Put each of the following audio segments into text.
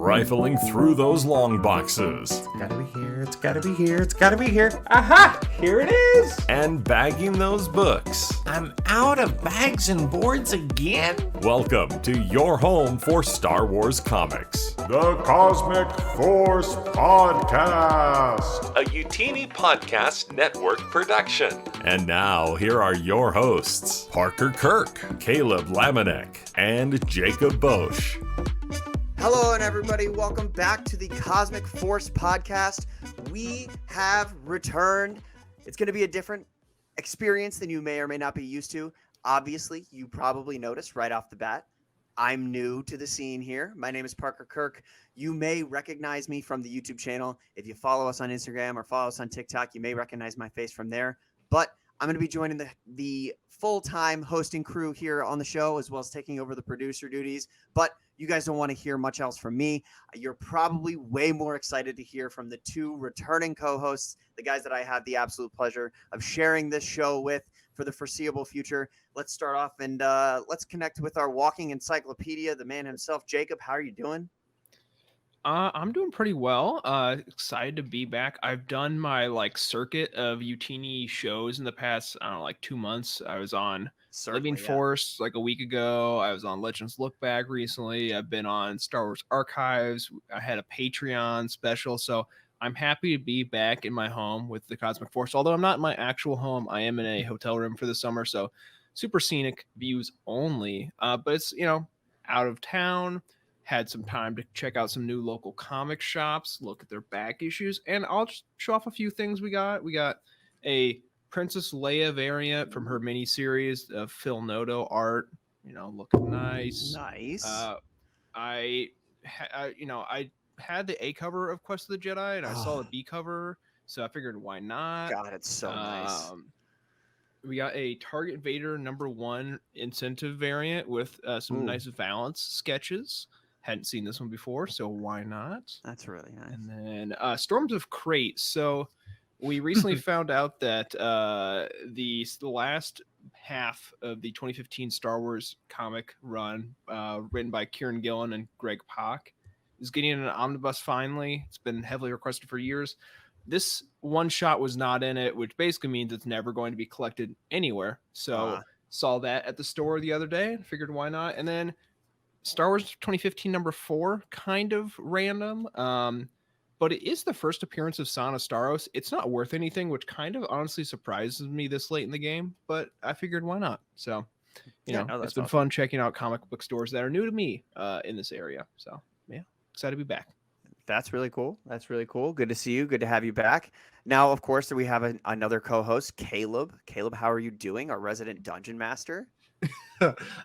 rifling through those long boxes. It's gotta be here, it's gotta be here, it's gotta be here. Aha! Here it is! And bagging those books. I'm out of bags and boards again? Welcome to your home for Star Wars comics. The Cosmic Force Podcast. A Youtini Podcast Network production. And now, here are your hosts, Parker Kirk, Caleb Lamanek, and Jacob Bosch. Hello, and everybody. Welcome back to the Cosmic Force Podcast. We have returned. It's going to be a different experience than you may or may not be used to. Obviously, you probably noticed right off the bat, I'm new to the scene here. My name is Parker Kirk. You may recognize me from the YouTube channel. If you follow us on Instagram or follow us on TikTok, you may recognize my face from there. But I'm going to be joining the full-time hosting crew here on the show, as well as taking over the producer duties. But you guys don't want to hear much else from me. You're probably way more excited to hear from the two returning co-hosts, the guys that I have the absolute pleasure of sharing this show with for the foreseeable future. Let's start off and let's connect with our walking encyclopedia, the man himself. Jacob, how are you doing? I'm doing pretty well. Excited to be back. I've done my circuit of Youtini shows in the past, 2 months. I was on Living Force a week ago. I was on Legends Look Back recently. I've been on Star Wars Archives. I had a Patreon special. So I'm happy to be back in my home with the Cosmic Force. Although I'm not in my actual home, I am in a hotel room for the summer. So super scenic views only. But it's, out of town. Had some time to check out some new local comic shops, look at their back issues, and I'll just show off a few things we got. We got a Princess Leia variant from her miniseries of Phil Noto art, looking nice. Nice. I had the A cover of Quest of the Jedi, and I saw the B cover, so I figured why not? God, it's so nice. We got a Target Vader #1 incentive variant with some nice Valance sketches. Hadn't seen this one before, so why not? That's really nice. And then Storms of Crate. So we recently found out that the last half of the 2015 Star Wars comic run, written by Kieran Gillen and Greg Pak, is getting an omnibus finally. It's been heavily requested for years. This one shot was not in it, which basically means it's never going to be collected anywhere. So saw that at the store the other day and figured why not. And then Star Wars 2015 #4, kind of random. But it is the first appearance of Sana Starros. It's not worth anything, which kind of honestly surprises me this late in the game, but I figured why not? So, it's been fun checking out comic book stores that are new to me in this area. So, yeah, excited to be back. That's really cool. That's really cool. Good to see you. Good to have you back. Now, of course, we have another co-host, Caleb. Caleb, how are you doing? Our resident dungeon master.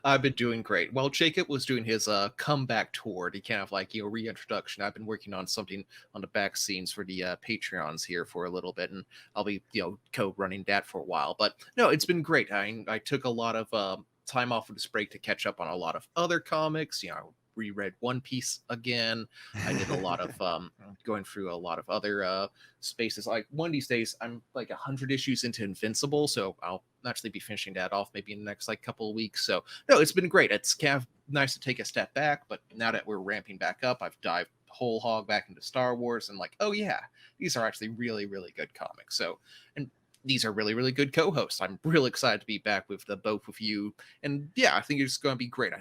I've been doing great. While Jacob was doing his comeback tour, the kind of reintroduction, I've been working on something on the back scenes for the Patreons here for a little bit, and I'll be co-running that for a while. But no, it's been great. I took a lot of time off of this break to catch up on a lot of other comics. I reread One Piece again. I did a lot of going through a lot of other spaces. One of these days, I'm 100 issues into Invincible, so I'll actually be finishing that off maybe in the next couple of weeks. So no, it's been great. It's kind of nice to take a step back, but now that we're ramping back up, I've dived whole hog back into Star Wars and oh yeah, these are actually really, really good comics. So, and these are really, really good co-hosts. I'm real excited to be back with the both of you. And yeah, I think it's going to be great.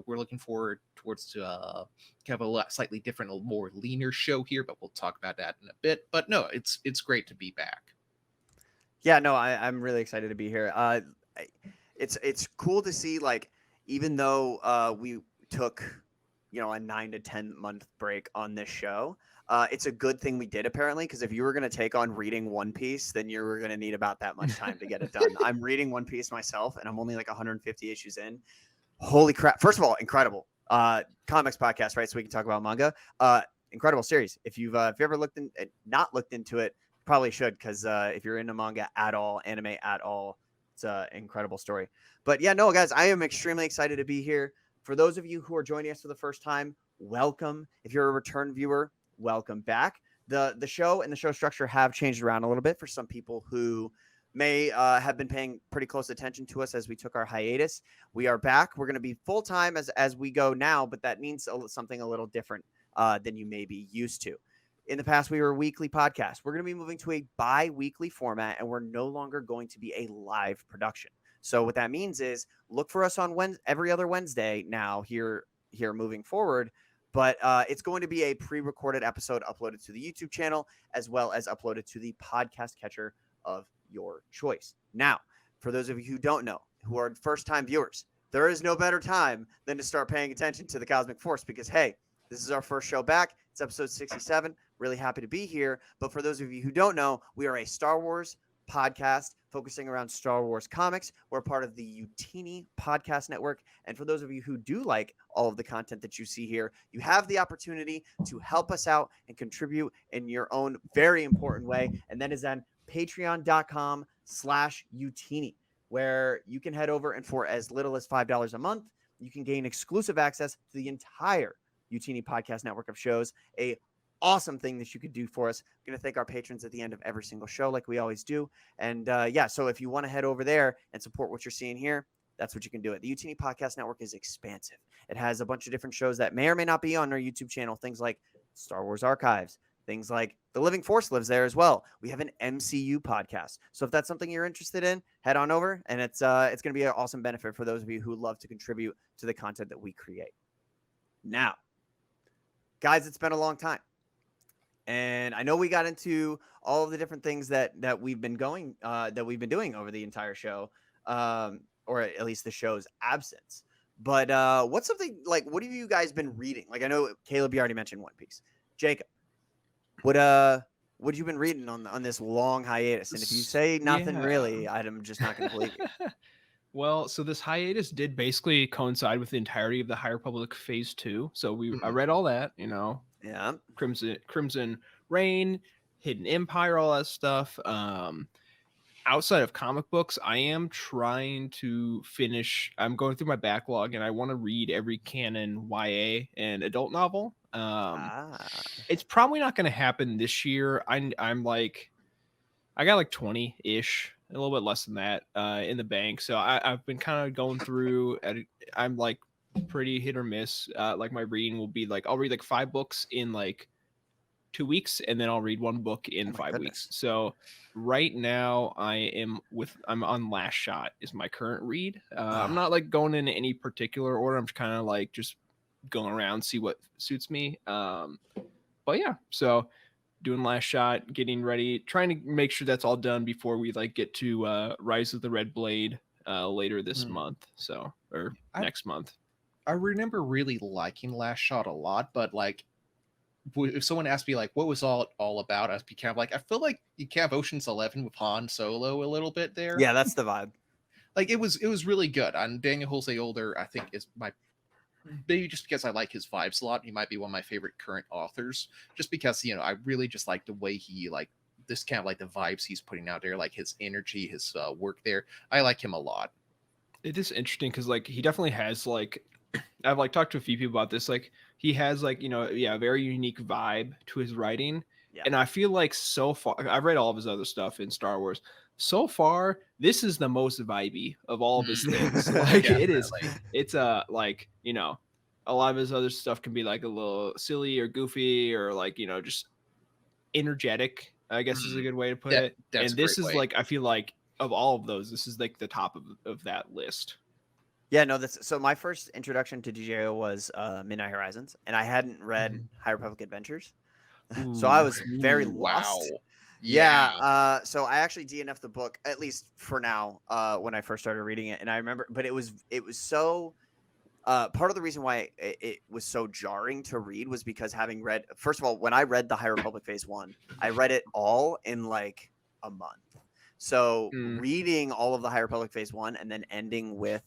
We're looking forward towards kind of a slightly different, a more leaner show here, but we'll talk about that in a bit. But no, it's great to be back. Yeah, no, I'm really excited to be here. It's cool to see, even though we took, a 9 to 10 month break on this show, it's a good thing we did, apparently, because if you were going to take on reading One Piece, then you were going to need about that much time to get it done. I'm reading One Piece myself, and I'm only 150 issues in. Holy crap. First of all, incredible. Comics podcast, right? So we can talk about manga. Incredible series. If you've ever not looked into it, probably should, because if you're into manga at all, anime at all, it's an incredible story. But yeah, no, guys, I am extremely excited to be here. For those of you who are joining us for the first time, welcome. If you're a return viewer, welcome back. The show and the show structure have changed around a little bit for some people who may have been paying pretty close attention to us as we took our hiatus. We are back. We're going to be full-time as we go now, but that means something a little different than you may be used to. In the past, we were a weekly podcast. We're going to be moving to a bi-weekly format, and we're no longer going to be a live production. So what that means is look for us on every other Wednesday now here moving forward. But it's going to be a pre-recorded episode uploaded to the YouTube channel as well as uploaded to the podcast catcher of your choice. Now, for those of you who don't know, who are first-time viewers, there is no better time than to start paying attention to the Cosmic Force because, hey, this is our first show back. It's episode 67. Really happy to be here. But for those of you who don't know, we are a Star Wars podcast focusing around Star Wars comics. We're part of the Youtini podcast network. And for those of you who do like all of the content that you see here, you have the opportunity to help us out and contribute in your own very important way. And that is on patreon.com/Youtini, where you can head over and for as little as $5 a month, you can gain exclusive access to the entire Youtini podcast network of shows, a awesome thing that you could do for us. I'm going to thank our patrons at the end of every single show like we always do. And so if you want to head over there and support what you're seeing here, that's what you can do. It. The Youtini Podcast Network is expansive. It has a bunch of different shows that may or may not be on our YouTube channel, things like Star Wars Archives, things like The Living Force lives there as well. We have an MCU podcast. So if that's something you're interested in, head on over, and it's going to be an awesome benefit for those of you who love to contribute to the content that we create. Now, guys, it's been a long time. And I know we got into all of the different things that we've been doing over the entire show, or at least the show's absence. But what's something like, what have you guys been reading? Like, I know Caleb, you already mentioned One Piece. Jacob, what have you been reading on this long hiatus? And if you say nothing really, I'm just not going to believe you. Well, so this hiatus did basically coincide with the entirety of the High Republic Phase 2. So I read all that, Yeah. Crimson Reign, Hidden Empire, all that stuff. Outside of comic books, I am trying to finish. I'm going through my backlog, and I want to read every canon YA and adult novel. It's probably not going to happen this year. I'm like, I got like 20-ish, a little bit less than that, in the bank. So I've been kind of going through. I'm like pretty hit or miss. Like my reading will be like, I'll read like 5 books in like 2 weeks, and then I'll read 1 book in 5 weeks. So right now I'm on Last Shot is my current read. I'm not like going in any particular order. I'm kind of like just going around, see what suits me. But yeah, so doing Last Shot, getting ready, trying to make sure that's all done before we like get to Rise of the Red Blade later this month. So, or next month. I remember really liking Last Shot a lot, but like, if someone asked me like what was all about, I'd be kind of like, I feel like you can have Ocean's 11 with Han Solo a little bit there. Yeah, that's the vibe. Like it was really good. And Daniel Jose Older, I think, is maybe just because I like his vibes a lot, he might be one of my favorite current authors. Just because I really just like the way he like this kind of like the vibes he's putting out there, like his energy, his work there. I like him a lot. It is interesting because like he definitely has like, I've like talked to a few people about this. Like he has like, a very unique vibe to his writing. Yeah. And I feel like so far, I've read all of his other stuff in Star Wars. So far, this is the most vibey of all of his things. Like it is, it's like, a lot of his other stuff can be like a little silly or goofy or like, just energetic, I guess is a good way to put it. And this is like, I feel like of all of those, this is like the top of that list. Yeah, no, so my first introduction to DJO was Midnight Horizons, and I hadn't read High Republic Adventures. So I was very lost. Wow. Yeah. So I actually DNF'd the book, at least for now, when I first started reading it. And I remember, but it was so, part of the reason why it was so jarring to read was because having read, first of all, when I read the High Republic Phase 1, I read it all in like a month. So reading all of the High Republic Phase 1 and then ending with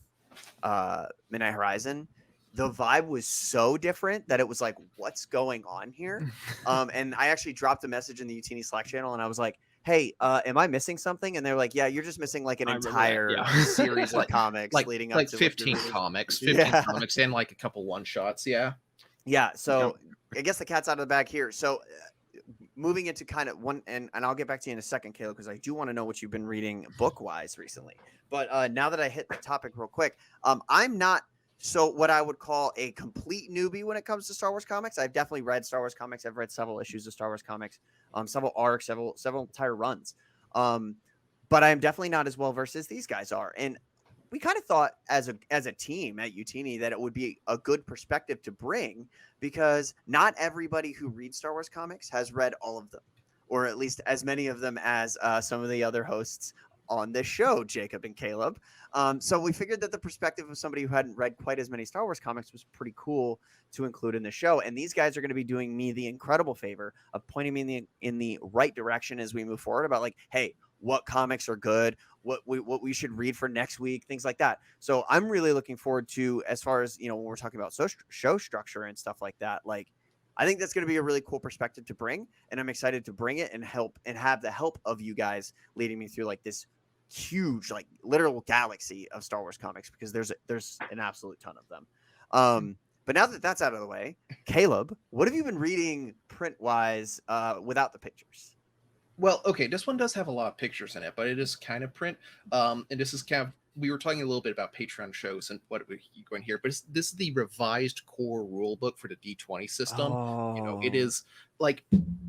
Midnight Horizon, the vibe was so different that it was like, what's going on here? And I actually dropped a message in the Youtini Slack channel, and I was like, hey, am I missing something? And they're like, yeah, you're just missing like an entire series of comics leading up like to 15 comics, comics, and like a couple one-shots. Yeah. So I guess the cat's out of the bag here. So moving into kind of one, and I'll get back to you in a second, Caleb, because I do want to know what you've been reading book-wise recently. But now that I hit the topic real quick, I'm not So what I would call a complete newbie when it comes to Star Wars comics. I've definitely read Star Wars comics. I've read several issues of Star Wars comics, several arcs, several entire runs. But I'm definitely not as well versed as these guys are. And we kind of thought as a team at Youtini that it would be a good perspective to bring, because not everybody who reads Star Wars comics has read all of them, or at least as many of them as some of the other hosts on this show, Jacob and Caleb. So we figured that the perspective of somebody who hadn't read quite as many Star Wars comics was pretty cool to include in the show. And these guys are going to be doing me the incredible favor of pointing me in the right direction as we move forward about like, hey, what comics are good, what we should read for next week, things like that. So I'm really looking forward to, as far as, when we're talking about show structure and stuff like that, like, I think that's going to be a really cool perspective to bring, and I'm excited to bring it and have the help of you guys leading me through like this huge, like literal galaxy of Star Wars comics, because there's an absolute ton of them. But now that that's out of the way, Caleb, what have you been reading print wise without the pictures? Well, okay, this one does have a lot of pictures in it, but it is kind of print. And this is kind of, we were talking a little bit about Patreon shows and what we're going here, but this is the revised core rule book for the D20 system. It is like,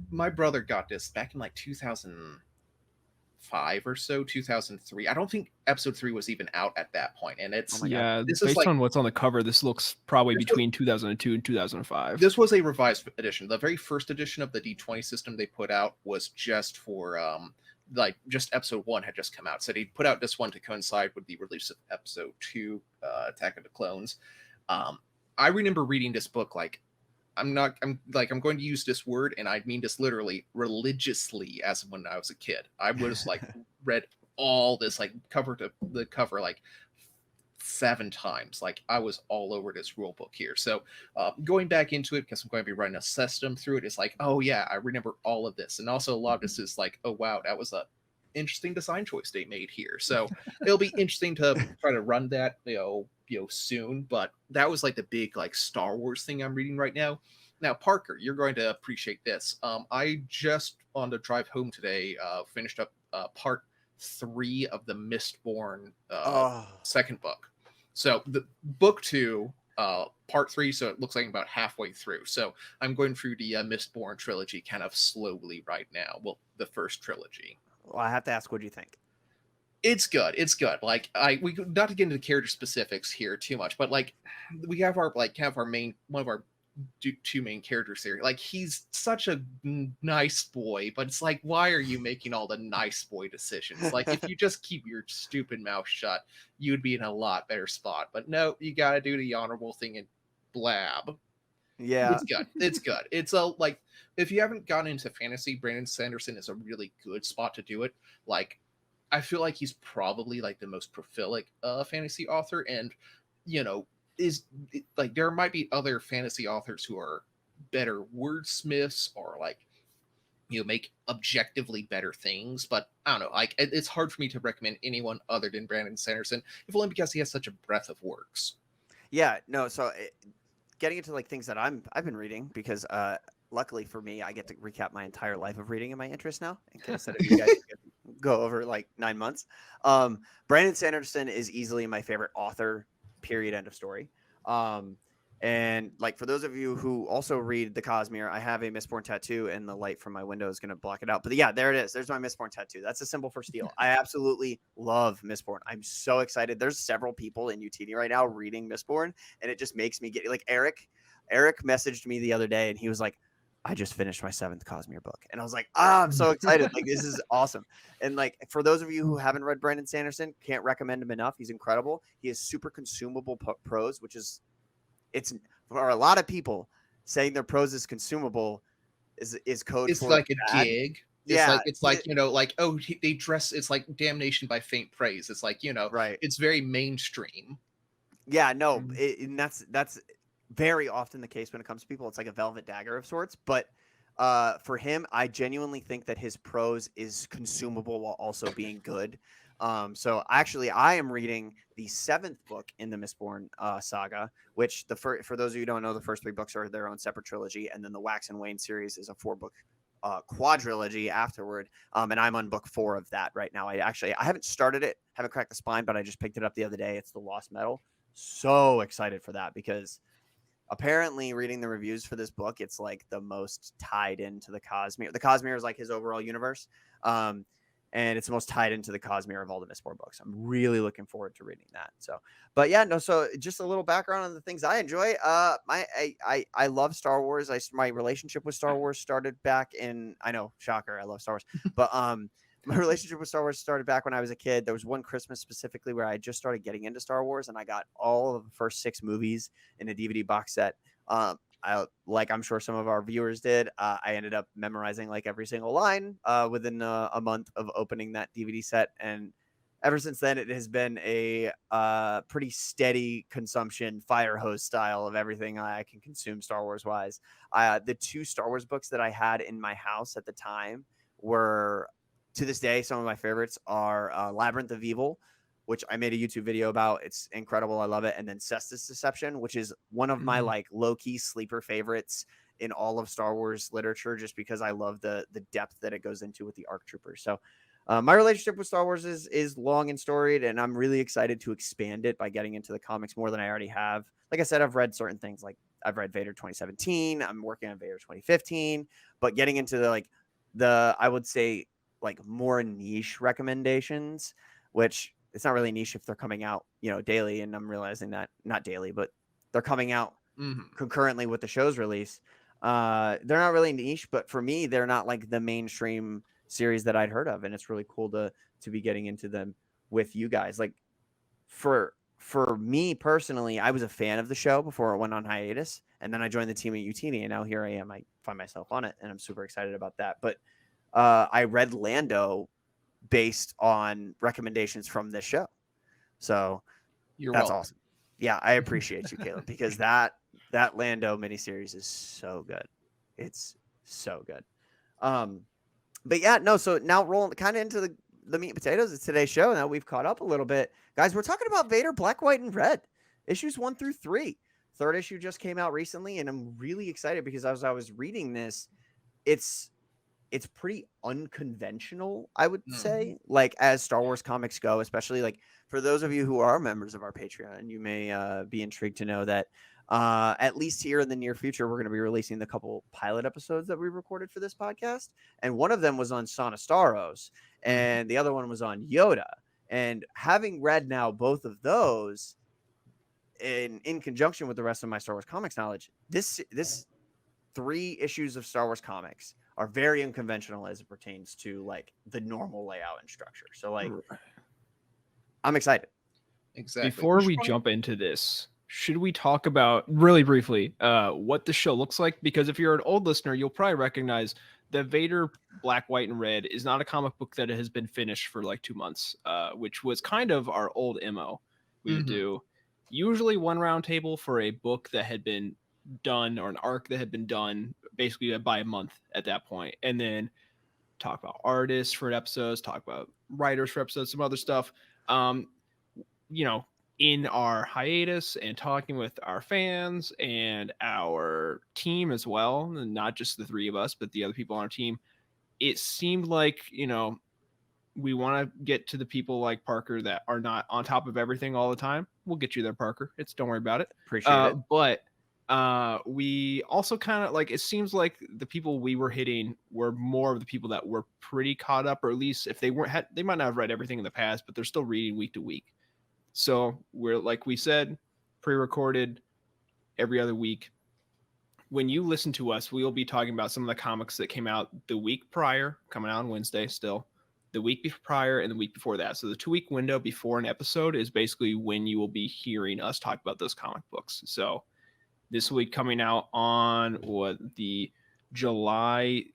my brother got this back in like 2005 or so, 2003. I don't think episode 3 was even out at that point, and it's this based on what's on the cover, this looks probably between 2002 and 2005. This was a revised edition. The very first edition of the D20 system they put out was just for just episode 1 had just come out, so they put out this one to coincide with the release of episode 2, Attack of the Clones. I remember reading this book like, I'm going to use this word, and I mean this literally, religiously, as when I was a kid. I was like read all this like cover to the cover like 7 times. Like, I was all over this rule book here. So going back into it, because I'm going to be running a system through it, it's like, oh yeah, I remember all of this. And also a lot of this is like, oh wow, that was a interesting design choice they made here. So it'll be interesting to try to run that soon. But that was like the big like Star Wars thing I'm reading right now. Now, Parker, you're going to appreciate this. I just on the drive home today finished up part 3 of the Mistborn second book. So the book 2, part 3, so it looks like I'm about halfway through. So I'm going through the Mistborn trilogy kind of slowly right now. Well, the first trilogy. Well, I have to ask, what do you think? It's good. It's good. Like, we not to get into the character specifics here too much, but like we have our like kind of our main one of our 2 main characters here. Like, he's such a nice boy, but it's like, why are you making all the nice boy decisions? Like, if you just keep your stupid mouth shut, you would be in a lot better spot. But no, you got to do the honorable thing and blab. Yeah, it's good. It's good. It's a like, if you haven't gotten into fantasy, Brandon Sanderson is a really good spot to do it. Like, I feel like he's probably like the most prolific fantasy author, and like there might be other fantasy authors who are better wordsmiths or like make objectively better things, but I don't know, like it's hard for me to recommend anyone other than Brandon Sanderson, if only because he has such a breadth of works. Yeah, no, so getting into like things that I've been reading, because luckily for me, I get to recap my entire life of reading and my interests now, instead of you guys go over like 9 months. Brandon Sanderson is easily my favorite author, period, end of story. And like, for those of you who also read the Cosmere, I have a Mistborn tattoo, and the light from my window is going to block it out. But yeah, there it is. There's my Mistborn tattoo. That's a symbol for steel. I absolutely love Mistborn. I'm so excited. There's several people in Youtini right now reading Mistborn, and it just makes me get like Eric messaged me the other day, and he was like, I just finished my 7th Cosmere book. And I was like, I'm so excited. Like, this is awesome. And like, for those of you who haven't read Brandon Sanderson, can't recommend him enough. He's incredible. He has super consumable prose, which is, it's for a lot of people saying their prose is consumable is code. It's for like a bad. gig. It's like they dress. It's like damnation by faint praise. It's like, right. It's very mainstream. Yeah, no, and that's very often the case when it comes to people. It's like a velvet dagger of sorts. But for him, I genuinely think that his prose is consumable while also being good. So actually, I am reading the 7th book in the Mistborn saga, which for those of you who don't know, the first 3 books are their own separate trilogy, and then the Wax and Wane series is a 4-book quadrilogy afterward. And I'm on book 4 of that right now. I haven't started it, haven't cracked the spine, but I just picked it up the other day. It's the Lost Metal. so excited for that because apparently reading the reviews for this book, it's like the most tied into the Cosmere. The Cosmere is like his overall universe. And it's the most tied into the Cosmere of all the Mistborn books. I'm really looking forward to reading that. So, but yeah, no. So just a little background on the things I enjoy. I love Star Wars. My relationship with Star Wars started back in. I know, shocker. I love Star Wars, but my relationship with Star Wars started back when I was a kid. There was one Christmas specifically where I just started getting into Star Wars, and I got all of the first 6 movies in a DVD box set. I'm sure some of our viewers did. I ended up memorizing like every single line within a month of opening that DVD set, and ever since then, it has been a pretty steady consumption, fire hose style of everything I can consume Star Wars wise. The 2 Star Wars books that I had in my house at the time were, to this day, some of my favorites are Labyrinth of Evil, which I made a YouTube video about. It's incredible. I love it. And then Cestus Deception, which is one of my like low-key sleeper favorites in all of Star Wars literature, just because I love the depth that it goes into with the ARC Troopers. So my relationship with Star Wars is long and storied, and I'm really excited to expand it by getting into the comics more than I already have. Like I said, I've read certain things, like I've read Vader 2017. I'm working on Vader 2015, but getting into the I would say like more niche recommendations, which it's not really niche if they're coming out, daily. And I'm realizing that not daily, but they're coming out concurrently with the show's release. They're not really niche, but for me, they're not like the mainstream series that I'd heard of. And it's really cool to be getting into them with you guys. Like for me personally, I was a fan of the show before it went on hiatus. And then I joined the team at Youtini, and now here I am. I find myself on it, and I'm super excited about that. But I read Lando based on recommendations from this show. So You're that's welcome. awesome. Yeah, I appreciate you, Caleb, because that Lando miniseries is so good. It's so good. But yeah, no, so now rolling kind of into the meat and potatoes of today's show. Now we've caught up a little bit. Guys, we're talking about Vader Black, White, and Red. Issues 1 through 3. 3rd issue just came out recently, and I'm really excited because as I was reading this, it's pretty unconventional, I would say, like as Star Wars comics go, especially like for those of you who are members of our Patreon, you may be intrigued to know that at least here in the near future, we're going to be releasing the couple pilot episodes that we recorded for this podcast. And one of them was on Sana Staros, and the other one was on Yoda. And having read now both of those in conjunction with the rest of my Star Wars comics knowledge, this 3 issues of Star Wars comics are very unconventional as it pertains to like the normal layout and structure. So like, I'm excited. Exactly. Before we jump into this, should we talk about really briefly what the show looks like? Because if you're an old listener, you'll probably recognize that Vader Black, White, and Red is not a comic book that has been finished for like 2 months, which was kind of our old MO. We would do usually one round table for a book that had been done, or an arc that had been done basically by a month at that point, and then talk about artists for episodes, talk about writers for episodes, some other stuff. In our hiatus and talking with our fans and our team as well, and not just the 3 of us, but the other people on our team, it seemed like, we want to get to the people like Parker that are not on top of everything all the time. We'll get you there, Parker. Don't worry about it. Appreciate it. But we also kind of like, it seems like the people we were hitting were more of the people that were pretty caught up, or at least if they weren't, they might not have read everything in the past, but they're still reading week to week. So we're, like we said, pre-recorded every other week. When you listen to us, we will be talking about some of the comics that came out the week prior, coming out on Wednesday still, the week prior, and the week before that. So the 2-week window before an episode is basically when you will be hearing us talk about those comic books. So this week coming out on the July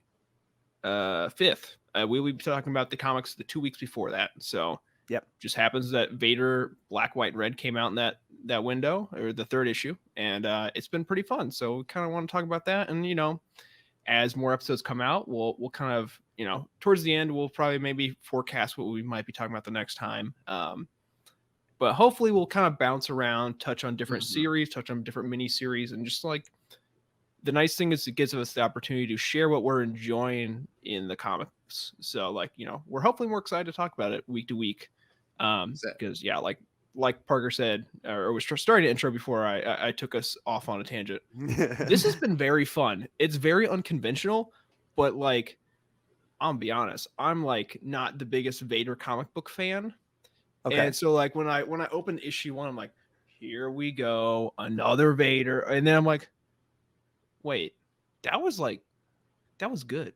5th, we will be talking about the comics the 2 weeks before that. So yep, just happens that Vader Black, White, and Red came out in that window, or the 3rd issue, and it's been pretty fun. So we kind of want to talk about that, and as more episodes come out, we'll kind of towards the end we'll probably maybe forecast what we might be talking about the next time. But hopefully we'll kind of bounce around, touch on different series, touch on different mini series, and just like the nice thing is it gives us the opportunity to share what we're enjoying in the comics. So like we're hopefully more excited to talk about it week to week. Because like like Parker said, or was starting to intro before I took us off on a tangent. This has been very fun. It's very unconventional, but like, I'll be honest, I'm like not the biggest Vader comic book fan. Okay. And so like when I opened issue 1, I'm like, here we go, another Vader. And then I'm like, wait, that was good.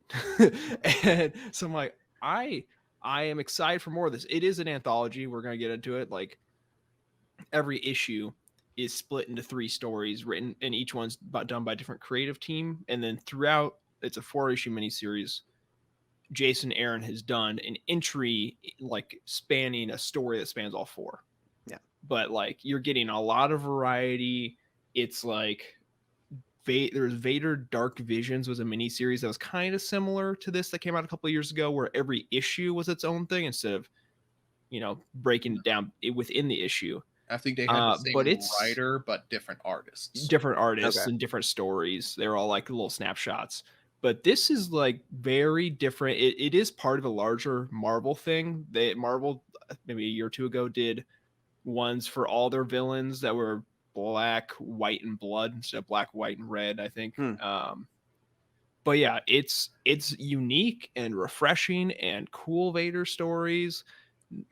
And so I'm like, I am excited for more of this. It is an anthology. We're gonna get into it. Like every issue is split into 3 stories written, and each one's done by a different creative team. And then throughout, it's a 4-issue miniseries. Jason Aaron has done an entry like spanning a story that spans all 4. Yeah. But like you're getting a lot of variety. It's like there's Vader Dark Visions was a miniseries that was kind of similar to this that came out a couple of years ago, where every issue was its own thing instead of, breaking it down within the issue. I think they had the same but it's writer, but different artists. Different artists Okay. and different stories. They're all like little snapshots. But this is like very different. It is part of a larger Marvel thing. Marvel maybe a year or 2 ago did ones for all their villains that were black, white, and blood instead of black, white, and red, I think. But yeah, it's unique and refreshing and cool Vader stories.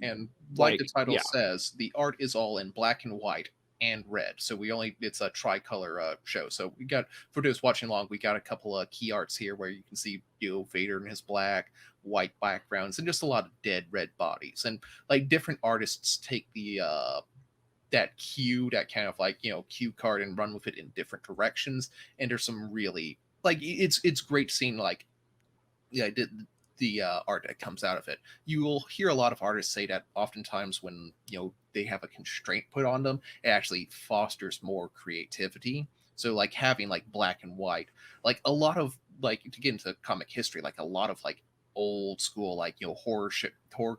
And like the title yeah. says, the art is all in black and white and red. So it's a tricolor show. So we got, for those watching along, we got a couple of key arts here where you can see Vader in his black, white backgrounds, and just a lot of dead red bodies. And like different artists take the that kind of like cue card and run with it in different directions. And there's some really like it's great seeing like the art that comes out of it. You will hear a lot of artists say that oftentimes when they have a constraint put on them, it actually fosters more creativity. So like having like black and white, like a lot of like, to get into comic history, like a lot of like old school like horror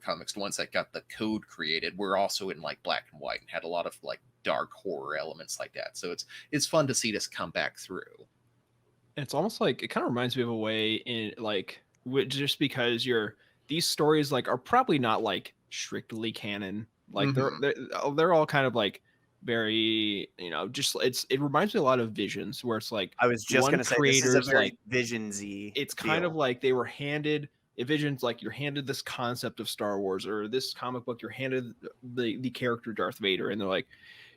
comics, the ones that got the code created, were also in like black and white and had a lot of like dark horror elements like that. So it's fun to see this come back through. It's almost like, it kind of reminds me of a way in like, just because these stories like are probably not like strictly canon, like they're all kind of like very just it reminds me a lot of Visions, where it's like I was just gonna say this is a very like Visions-y it's kind of like they were handed Visions, like you're handed this concept of Star Wars or this comic book, you're handed the character Darth Vader, and they're like,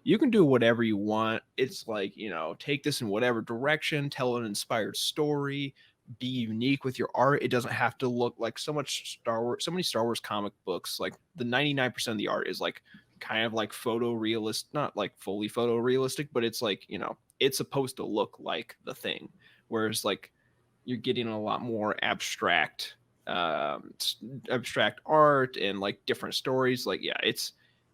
you can do whatever you want. It's like, take this in whatever direction, tell an inspired story, be unique with your art. It doesn't have to look like so many Star Wars comic books. Like the 99% of the art is like kind of like photorealist, not like fully photorealistic, but it's like, it's supposed to look like the thing. Whereas like you're getting a lot more abstract art and like different stories. Like, yeah, it's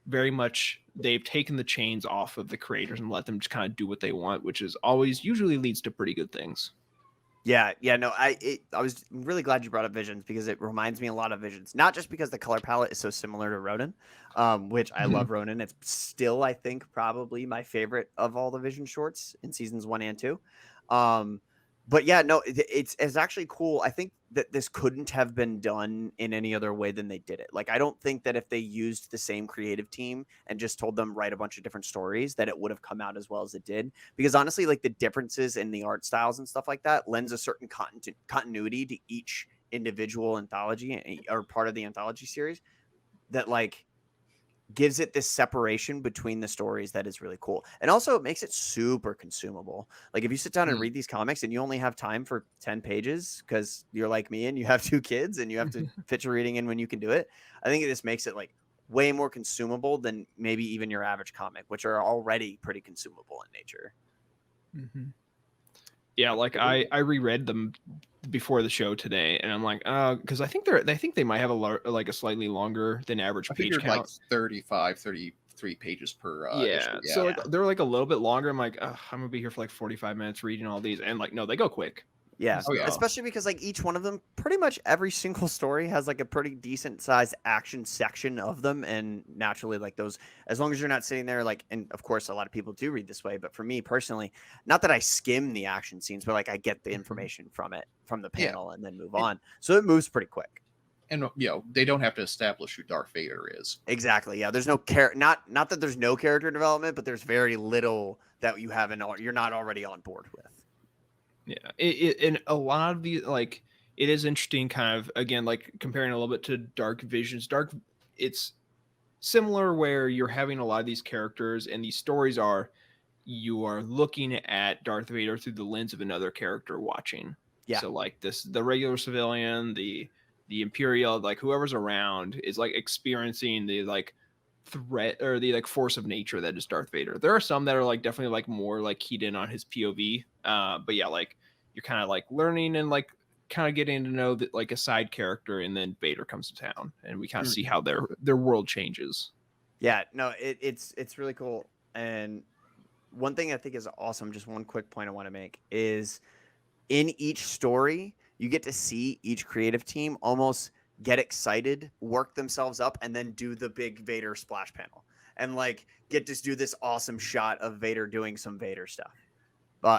very much, they've taken the chains off of the creators and let them just kind of do what they want, which is always usually leads to pretty good things. Yeah, no, I was really glad you brought up Visions, because it reminds me a lot of Visions, not just because the color palette is so similar to Ronin, which I love Ronin. It's still, I think, probably my favorite of all the Vision shorts in seasons 1 and 2. But yeah, no, it's actually cool. I think that this couldn't have been done in any other way than they did it. Like, I don't think that if they used the same creative team and just told them write a bunch of different stories, that it would have come out as well as it did. Because honestly, like the differences in the art styles and stuff like that lends a certain continuity to each individual anthology or part of the anthology series that like gives it this separation between the stories that is really cool. And also it makes it super consumable. Like if you sit down and read these comics and you only have time for 10 pages because you're like me and you have 2 kids and you have to fit your reading in when you can do it, I think this makes it like way more consumable than maybe even your average comic, which are already pretty consumable in nature. Yeah, like I reread them before the show today, and I'm like, because I think they might have a slightly longer than average page count, like 33 pages per issue. Yeah. So like, they're like a little bit longer. I'm like, I'm gonna be here for like 45 minutes reading all these, and like, no, they go quick. Yeah. Especially because like each one of them, pretty much every single story has like a pretty decent sized action section of them. And naturally, like those, as long as you're not sitting there, like, and of course, a lot of people do read this way, but for me personally, not that I skim the action scenes, but like I get the information from the panel and then move on. So it moves pretty quick. And they don't have to establish who Darth Vader is. Exactly. Yeah. There's no not that there's no character development, but there's very little that you haven't you're not already on board with. Yeah. And a lot of the like it is interesting, kind of again like comparing a little bit to Dark Visions. It's similar where you're having a lot of these characters and these stories you are looking at Darth Vader through the lens of another character watching. Yeah. So like the regular civilian, the Imperial, like whoever's around is like experiencing the like threat or the like force of nature that is Darth Vader. There are some that are like definitely like more like keyed in on his POV. But yeah, like you're kind of like learning and like kind of getting to know that like a side character, and then Vader comes to town and we kind of see how their world changes. Yeah, no, it's really cool. And one thing I think is awesome, just one quick point I want to make is in each story, you get to see each creative team almost get excited, work themselves up, and then do the big Vader splash panel. And like get to do this awesome shot of Vader doing some Vader stuff.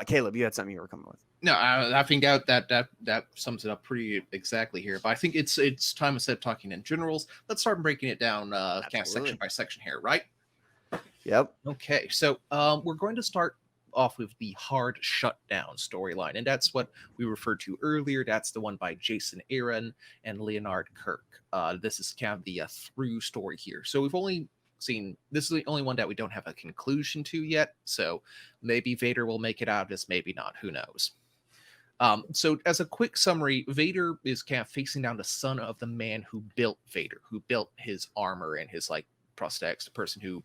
Caleb, you had something you were coming with. No, I think that sums it up pretty exactly here. But I think it's time instead of talking in generals, let's start breaking it down kind of section by section here, right? Yep. Okay, so we're going to start off with the hard shutdown storyline, and that's what we referred to earlier. That's the one by Jason Aaron and Leonard Kirk. This is kind of the through story here. So we've only seen, this is the only one that we don't have a conclusion to yet. So maybe Vader will make it out of this, maybe not. Who knows? So as a quick summary, Vader is kind of facing down the son of the man who built Vader, who built his armor and his like prosthetics, the person who,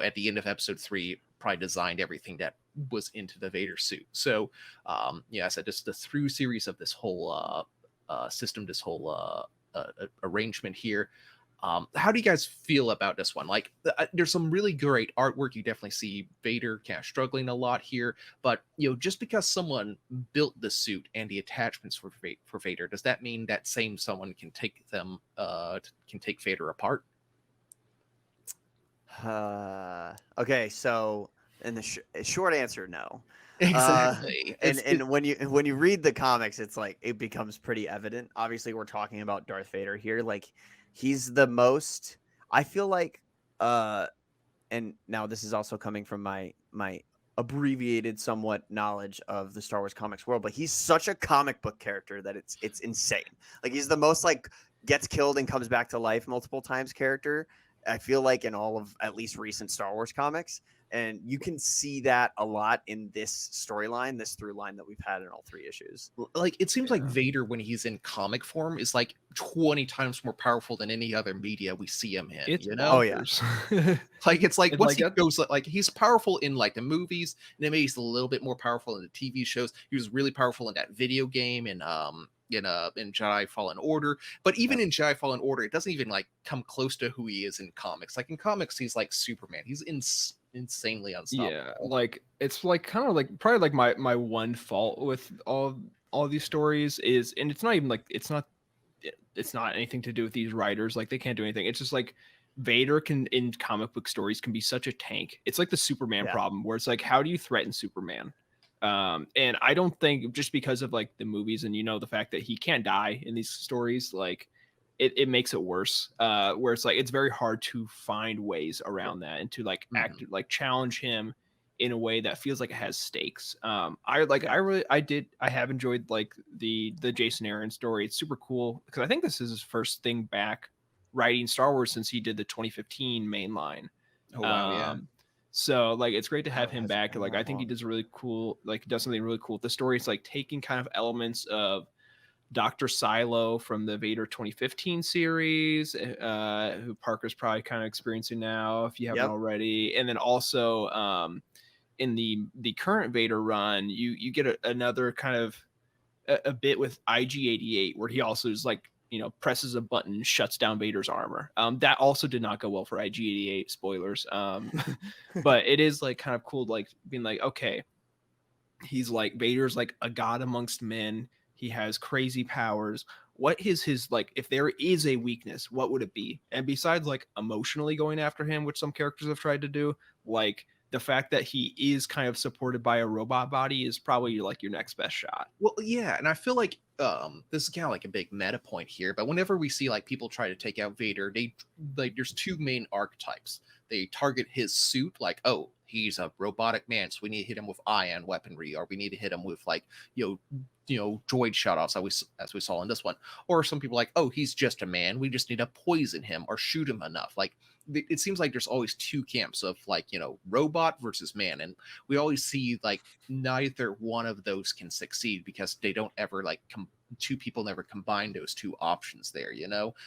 at the end of episode 3 probably designed everything that was into the Vader suit. So, I said just the through series of this whole system, this whole arrangement here. How do you guys feel about this one? Like, there's some really great artwork. You definitely see Vader kind of struggling a lot here, but just because someone built the suit and the attachments for Vader, does that mean that same someone can take Vader apart? Okay, so in the short answer, no. Exactly. And when you read the comics, it's like it becomes pretty evident. Obviously, we're talking about Darth Vader here. Like, he's the most. I feel like, and now this is also coming from my abbreviated somewhat knowledge of the Star Wars comics world, but he's such a comic book character that it's insane. Like, he's the most like gets killed and comes back to life multiple times character, I feel like, in all of at least recent Star Wars comics. And you can see that a lot in this storyline, this through line that we've had in all 3 issues. Like, it seems like Vader, when he's in comic form, is like 20 times more powerful than any other media we see him in. Oh yeah. Like, it's like once like he goes, like, he's powerful in like the movies, and then maybe he's a little bit more powerful in the TV shows. He was really powerful in that video game in Jedi Fallen Order, but even in Jedi Fallen Order, it doesn't even like come close to who he is in comics. Like, in comics, he's like Superman. He's insanely unstoppable. Yeah, like it's like kind of like probably like my one fault with all these stories is, and it's not even like it's not anything to do with these writers. Like, they can't do anything. It's just like Vader can, in comic book stories, can be such a tank. It's like the Superman problem, where it's like, how do you threaten Superman? And I don't think, just because of like the movies and the fact that he can't die in these stories, like it makes it worse. Where it's like it's very hard to find ways around that and to like act like challenge him in a way that feels like it has stakes. I have enjoyed like the Jason Aaron story. It's super cool because I think this is his first thing back writing Star Wars since he did the 2015 mainline. Oh wow, yeah. So like it's great to have him back. Like, I think he does really cool, like does something really cool with the story. It's like taking kind of elements of Dr. Silo from the Vader 2015 series, who Parker's probably kind of experiencing now if you haven't already, and then also in the current Vader run, you get another kind of a bit with IG-88 where he also is like presses a button, shuts down Vader's armor. That also did not go well for IG-88, spoilers. But it is like kind of cool, like being like, okay, he's like, Vader's like a god amongst men. He has crazy powers. What is his, like, if there is a weakness, what would it be? And besides like emotionally going after him, which some characters have tried to do, like the fact that he is kind of supported by a robot body is probably like your next best shot. Well, yeah, and I feel like this is kind of like a big meta point here, but whenever we see like people try to take out Vader, they like there's two main archetypes. They target his suit, like, oh, he's a robotic man, so we need to hit him with ion weaponry, or we need to hit him with like droid shut-offs, as we saw in this one. Or some people like, oh, he's just a man, we just need to poison him or shoot him enough. Like it seems like there's always two camps of like robot versus man, and we always see like neither one of those can succeed because they don't ever like two people never combine those two options there.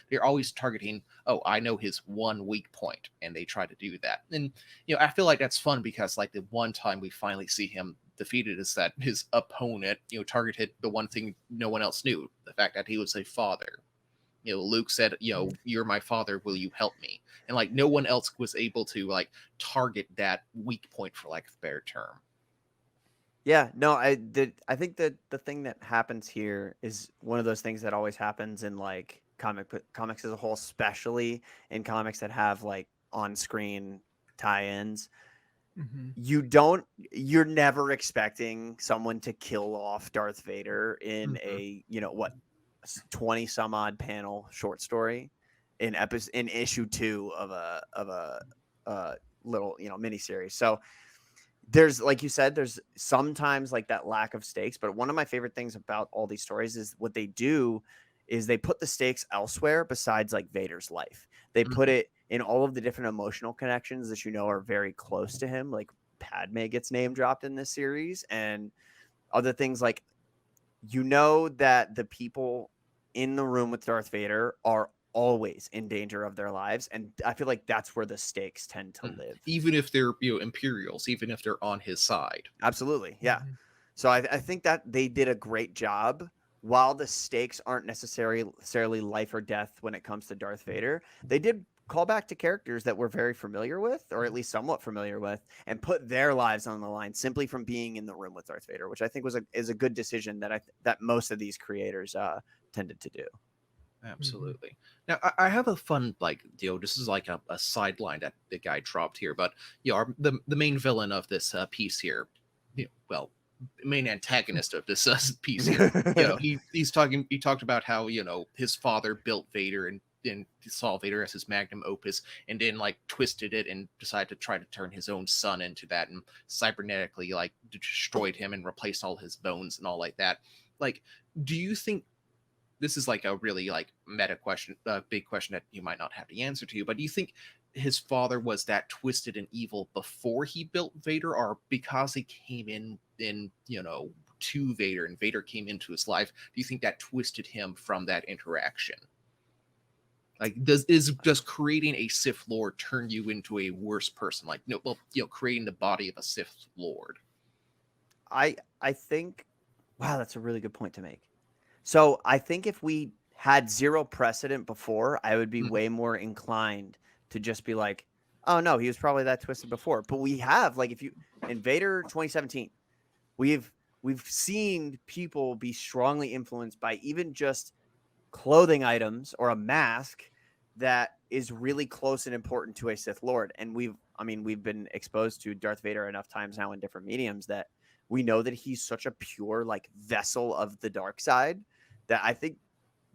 They're always targeting, oh, I know his one weak point, and they try to do that. And I feel like that's fun because like the one time we finally see him defeated is that his opponent targeted the one thing no one else knew, the fact that he was a father. Luke said, you're my father, will you help me? And like no one else was able to like target that weak point, for lack of a better term. Yeah, no, I think that the thing that happens here is one of those things that always happens in like comics as a whole, especially in comics that have like on-screen tie-ins. You're never expecting someone to kill off Darth Vader in a 20 some odd panel short story in issue 2 of a little miniseries. So there's, like you said, there's sometimes like that lack of stakes, but one of my favorite things about all these stories is what they do is they put the stakes elsewhere besides like Vader's life. They put it in all of the different emotional connections that are very close to him. Like Padme gets name dropped in this series, and other things like that the people in the room with Darth Vader are always in danger of their lives, and I feel like that's where the stakes tend to live, even if they're Imperials, even if they're on his side. Absolutely, yeah. So I think that they did a great job. While the stakes aren't necessarily life or death when it comes to Darth Vader, they did call back to characters that we're very familiar with, or at least somewhat familiar with, and put their lives on the line simply from being in the room with Darth Vader, which I think is a good decision that most of these creators tended to do. Absolutely. Now I have a fun this is like a sideline that the guy dropped here, but the main villain of this piece here, main antagonist of this piece here, he talked about how his father built Vader and saw Vader as his magnum opus, and then like twisted it and decided to try to turn his own son into that, and cybernetically like destroyed him and replaced all his bones and all like that. Like, do you think this is like a really like meta question, big question that you might not have the answer to, but do you think his father was that twisted and evil before he built Vader, or because he came in to Vader and Vader came into his life, do you think that twisted him from that interaction? Like, does creating a Sith Lord turn you into a worse person? Like, creating the body of a Sith Lord. I think, wow, that's a really good point to make. So I think if we had zero precedent before, I would be way more inclined to just be like, oh no, he was probably that twisted before. But we have, like, if you in Vader 2017, we've seen people be strongly influenced by even just clothing items or a mask that is really close and important to a Sith Lord. And we've been exposed to Darth Vader enough times now in different mediums that we know that he's such a pure like vessel of the dark side that I think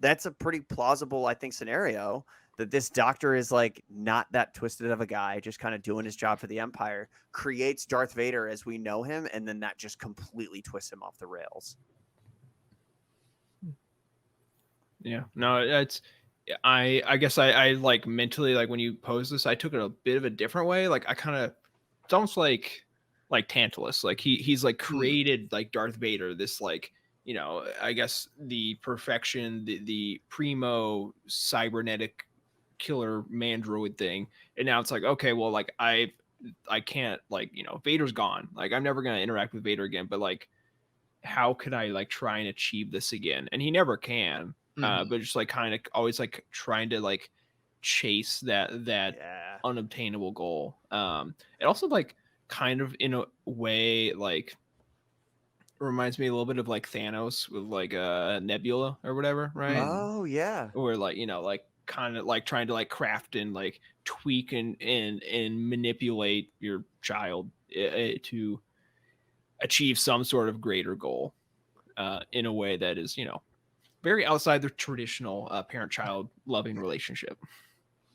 that's a pretty plausible, scenario that this doctor is like not that twisted of a guy, just kind of doing his job for the Empire, creates Darth Vader as we know him, and then that just completely twists him off the rails. Yeah, no, that's, I guess I like mentally, like when you pose this, I took it a bit of a different way. Like I kind of, it's almost like Tantalus, like he's like created like Darth Vader, this like, I guess the perfection, the primo cybernetic killer mandroid thing, and now it's like, okay, well, like I can't, like, Vader's gone, like I'm never gonna interact with Vader again, but like how could I like try and achieve this again? And he never can. But just like kind of always like trying to like chase that unobtainable goal. It also like kind of in a way like reminds me a little bit of like Thanos with like a Nebula or whatever, right? Oh yeah. Or like like kind of like trying to like craft and like tweak and manipulate your child to achieve some sort of greater goal in a way that is, very outside the traditional parent-child loving relationship.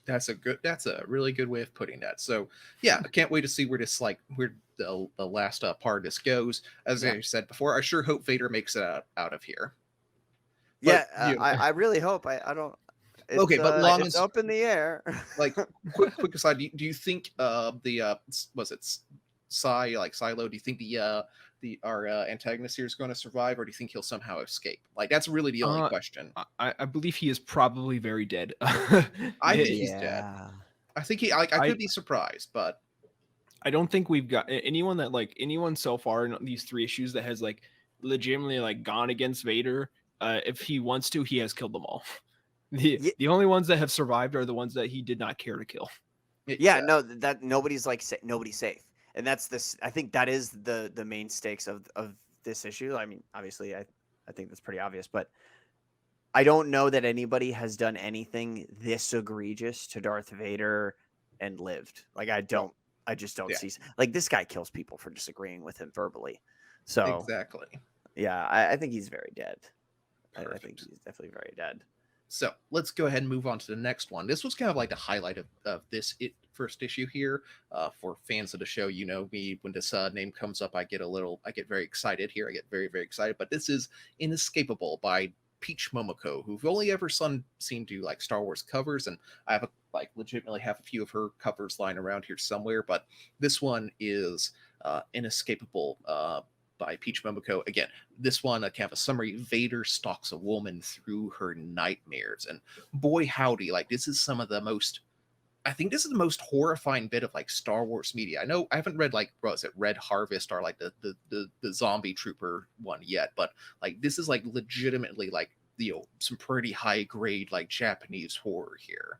That's a really good way of putting that. So yeah, I can't wait to see where the last part of this goes. As I said before, I sure hope Vader makes it out of here. But, I really hope. I don't. It's, okay, but long it's up in the air. like quick aside, do you think was it Silo? Do you think our antagonist here is going to survive, or do you think he'll somehow escape? Like, that's really the only question. I believe he is probably very dead. I think he's dead. I think I could be surprised, but I don't think we've got anyone so far in these 3 issues that has legitimately gone against Vader. If he wants to, he has killed them all. The only ones that have survived are the ones that he did not care to kill. No, that nobody's nobody's safe. And that's this. I think that is the main stakes of this issue. I mean, obviously, I think that's pretty obvious, but I don't know that anybody has done anything this egregious to Darth Vader and lived. I just don't see. This guy kills people for disagreeing with him verbally. So exactly. Yeah, I think he's very dead. I think he's definitely very dead. So let's go ahead and move on to the next one. This was kind of like the highlight of this first issue here. For fans of the show, you know me, when this name comes up, I get very excited here. I get very, very excited. But this is Inescapable by Peach Momoko, who've only ever seen do Star Wars covers, and I have legitimately have a few of her covers lying around here somewhere. But this one is Inescapable by Peach Momoko. Again, this one, kind of a summary. Vader stalks a woman through her nightmares, and boy howdy, this is some of the most. I think this is the most horrifying bit of Star Wars media. I know I haven't read what was it, Red Harvest, or the Zombie Trooper one yet, but this is legitimately some pretty high grade Japanese horror here.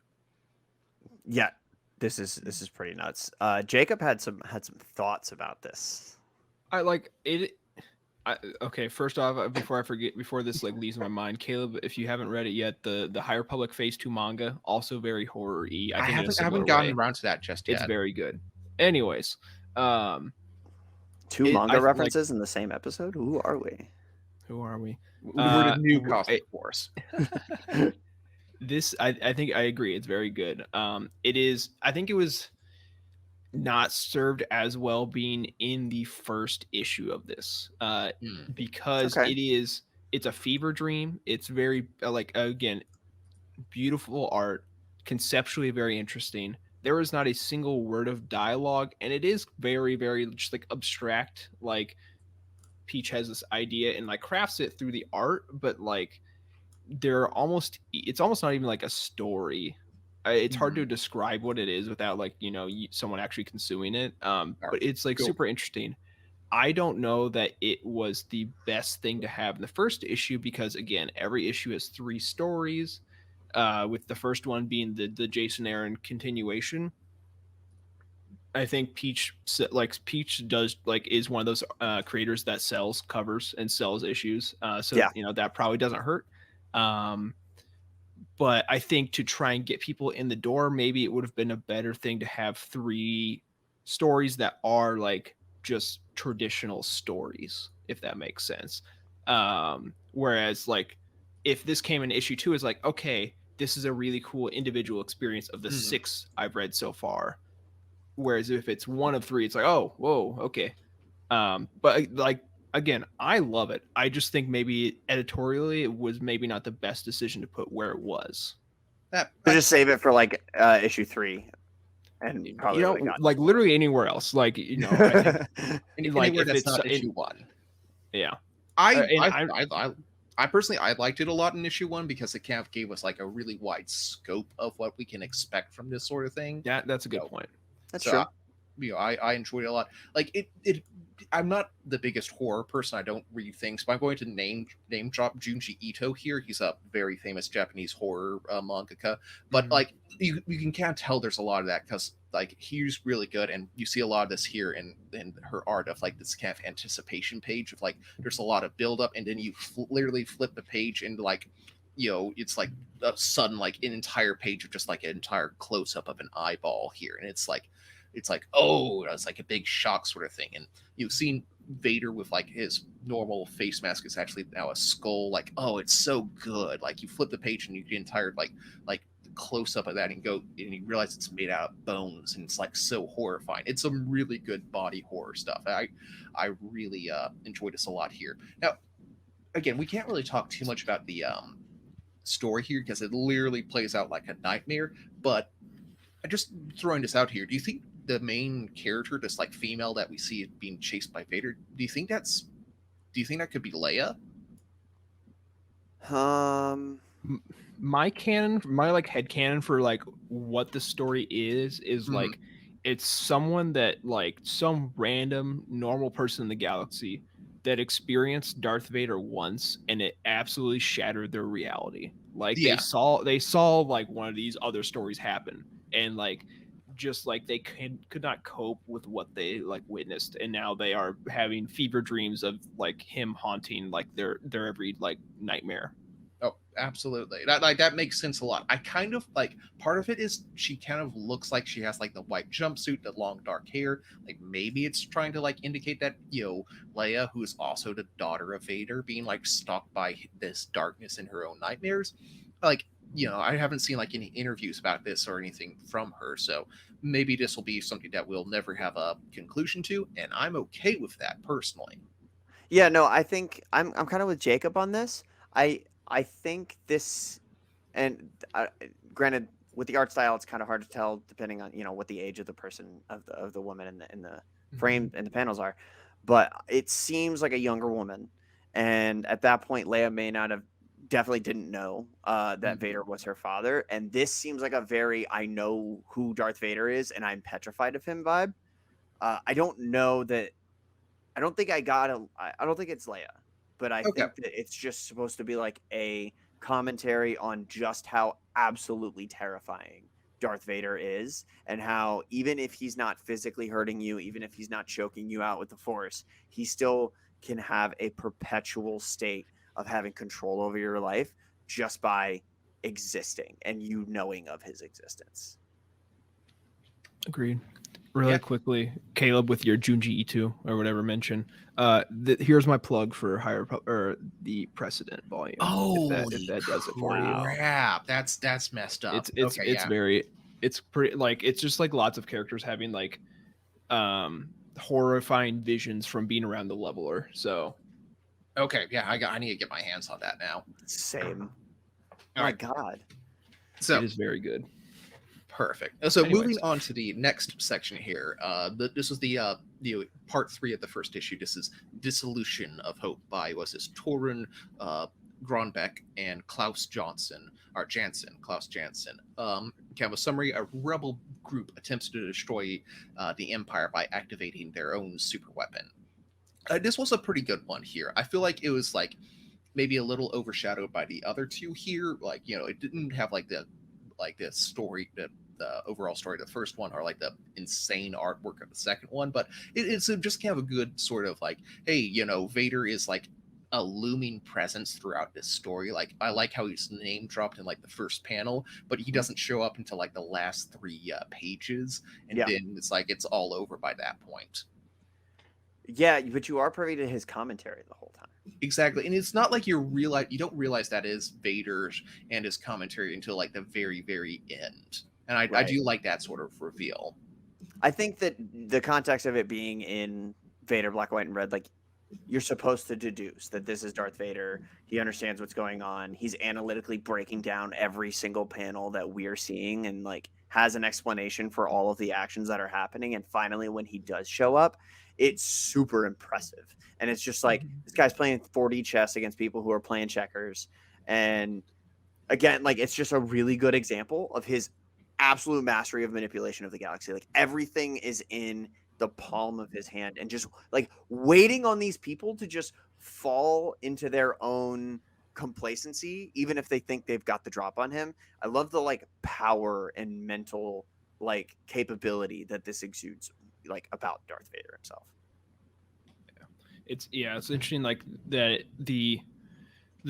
Yeah, this is pretty nuts. Jacob had some thoughts about this. I like it. Okay, first off, before I forget, before this leaves my mind, Caleb, if you haven't read it yet, the High Republic Phase 2 manga, also very horror-y. I haven't gotten around to that just yet. It's very good. Anyways, 2 manga references in the same episode. Who are we? We're the new Cosmic Force. This, I think I agree. It's very good. It is. I think it was not served as well being in the first issue of this because it's a fever dream. It's very again, beautiful art, conceptually very interesting. There is not a single word of dialogue, and it is very, very just abstract. Peach has this idea and crafts it through the art, but it's almost not even a story. It's hard to describe what it is without someone actually consuming it. But it's super interesting. I don't know that it was the best thing to have in the first issue because again, every issue has 3 stories, with the first one being the Jason Aaron continuation. I think Peach does is one of those creators that sells covers and sells issues. That probably doesn't hurt. But I think to try and get people in the door, maybe it would have been a better thing to have 3 stories that are just traditional stories, if that makes sense. Whereas if this came in issue 2, it's okay, this is a really cool individual experience of the 6 I've read so far. Whereas if it's 1 of 3, it's oh, whoa, okay. But again, I love it. I just think maybe editorially it was maybe not the best decision to put where it was. Just save it for issue 3, and probably literally anywhere else. I think, anywhere that's not issue 1. Yeah, I personally I liked it a lot in issue 1 because it kind of gave us a really wide scope of what we can expect from this sort of thing. Yeah, that's a good point. That's true. I enjoyed it a lot. It I'm not the biggest horror person. I don't read things, but I'm going to name drop Junji Ito here. He's a very famous Japanese horror mangaka. But you can kind of tell there's a lot of that because he's really good, and you see a lot of this here in her art of this kind of anticipation page of there's a lot of build up, and then you literally flip the page into it's a sudden an entire page of just an entire close up of an eyeball here, and it's it's like, oh, it's like a big shock sort of thing. And you've seen Vader with like his normal face mask is actually now a skull. Like, oh, it's so good. Like you flip the page and you get entire like close up of that and go and you realize it's made out of bones and it's like so horrifying. It's some really good body horror stuff. I really enjoyed this a lot here. Now, again, we can't really talk too much about the story here because it literally plays out like a nightmare. But I just throwing this out here. Do you think the main character, this like female that we see being chased by Vader, do you think that could be Leia? My canon, my like head canon for like what the story is like it's someone that like some random normal person in the galaxy that experienced Darth Vader once and it absolutely shattered their reality. Like they saw like one of these other stories happen and like just like they could not cope with what they like witnessed and now they are having fever dreams of like him haunting like their every like nightmare. Oh, absolutely. That makes sense a lot. I kind of like part of it is she kind of looks like she has like the white jumpsuit, the long dark hair. Like maybe it's trying to like indicate that, Leia, who is also the daughter of Vader, being like stalked by this darkness in her own nightmares. Like, I haven't seen like any interviews about this or anything from her. So maybe this will be something that we'll never have a conclusion to, and I'm okay with that personally. Yeah, no, I think I'm kind of with Jacob on this. I think this, and granted, with the art style, it's kind of hard to tell depending on what the age of the person of the woman in the frame and the panels are, but it seems like a younger woman, and at that point, Leia may not have definitely didn't know that Vader was her father, and this seems like a very I know who Darth Vader is and I'm petrified of him vibe. I don't know that. I don't think I don't think it's Leia. But I think that it's just supposed to be like a commentary on just how absolutely terrifying Darth Vader is and how even if he's not physically hurting you, even if he's not choking you out with the Force, he still can have a perpetual state of having control over your life just by existing and you knowing of his existence. Agreed. Really quickly, Caleb, with your Junji Ito or whatever mention, here's my plug for the Precedent volume. Oh, if that does it for you. Crap, that's messed up. It's pretty like it's just like lots of characters having like horrifying visions from being around the leveler. So I need to get my hands on that now. Same. My God. So it is very good. Perfect. So moving on to the next section here. This was the part 3 of the first issue. This is Dissolution of Hope by Torun Gronbeck and Klaus Janson. Kind of a summary: a rebel group attempts to destroy the Empire by activating their own super weapon. This was a pretty good one here. I feel like it was like maybe a little overshadowed by the other two here. Like it didn't have like the story, the overall story of the first one, or like the insane artwork of the second one, but it's just kind of a good sort of like, hey, Vader is like a looming presence throughout this story. Like I like how he's name dropped in like the first panel, but he doesn't show up until like the last 3 pages, and then it's like it's all over by that point. Yeah, but you are privy to his commentary the whole time. Exactly, and it's not like you don't realize that is Vader and his commentary until like the very, very end. And I do like that sort of reveal. I think that the context of it being in Vader, Black, White, and Red, like you're supposed to deduce that this is Darth Vader. He understands what's going on. He's analytically breaking down every single panel that we're seeing and like has an explanation for all of the actions that are happening. And finally, when he does show up, it's super impressive. And it's just like this guy's playing 4D chess against people who are playing checkers. And again, like it's just a really good example of his absolute mastery of manipulation of the galaxy. Like everything is in the palm of his hand and just like waiting on these people to just fall into their own complacency, even if they think they've got the drop on him. I love the like power and mental like capability that this exudes like about Darth Vader himself. It's interesting like that the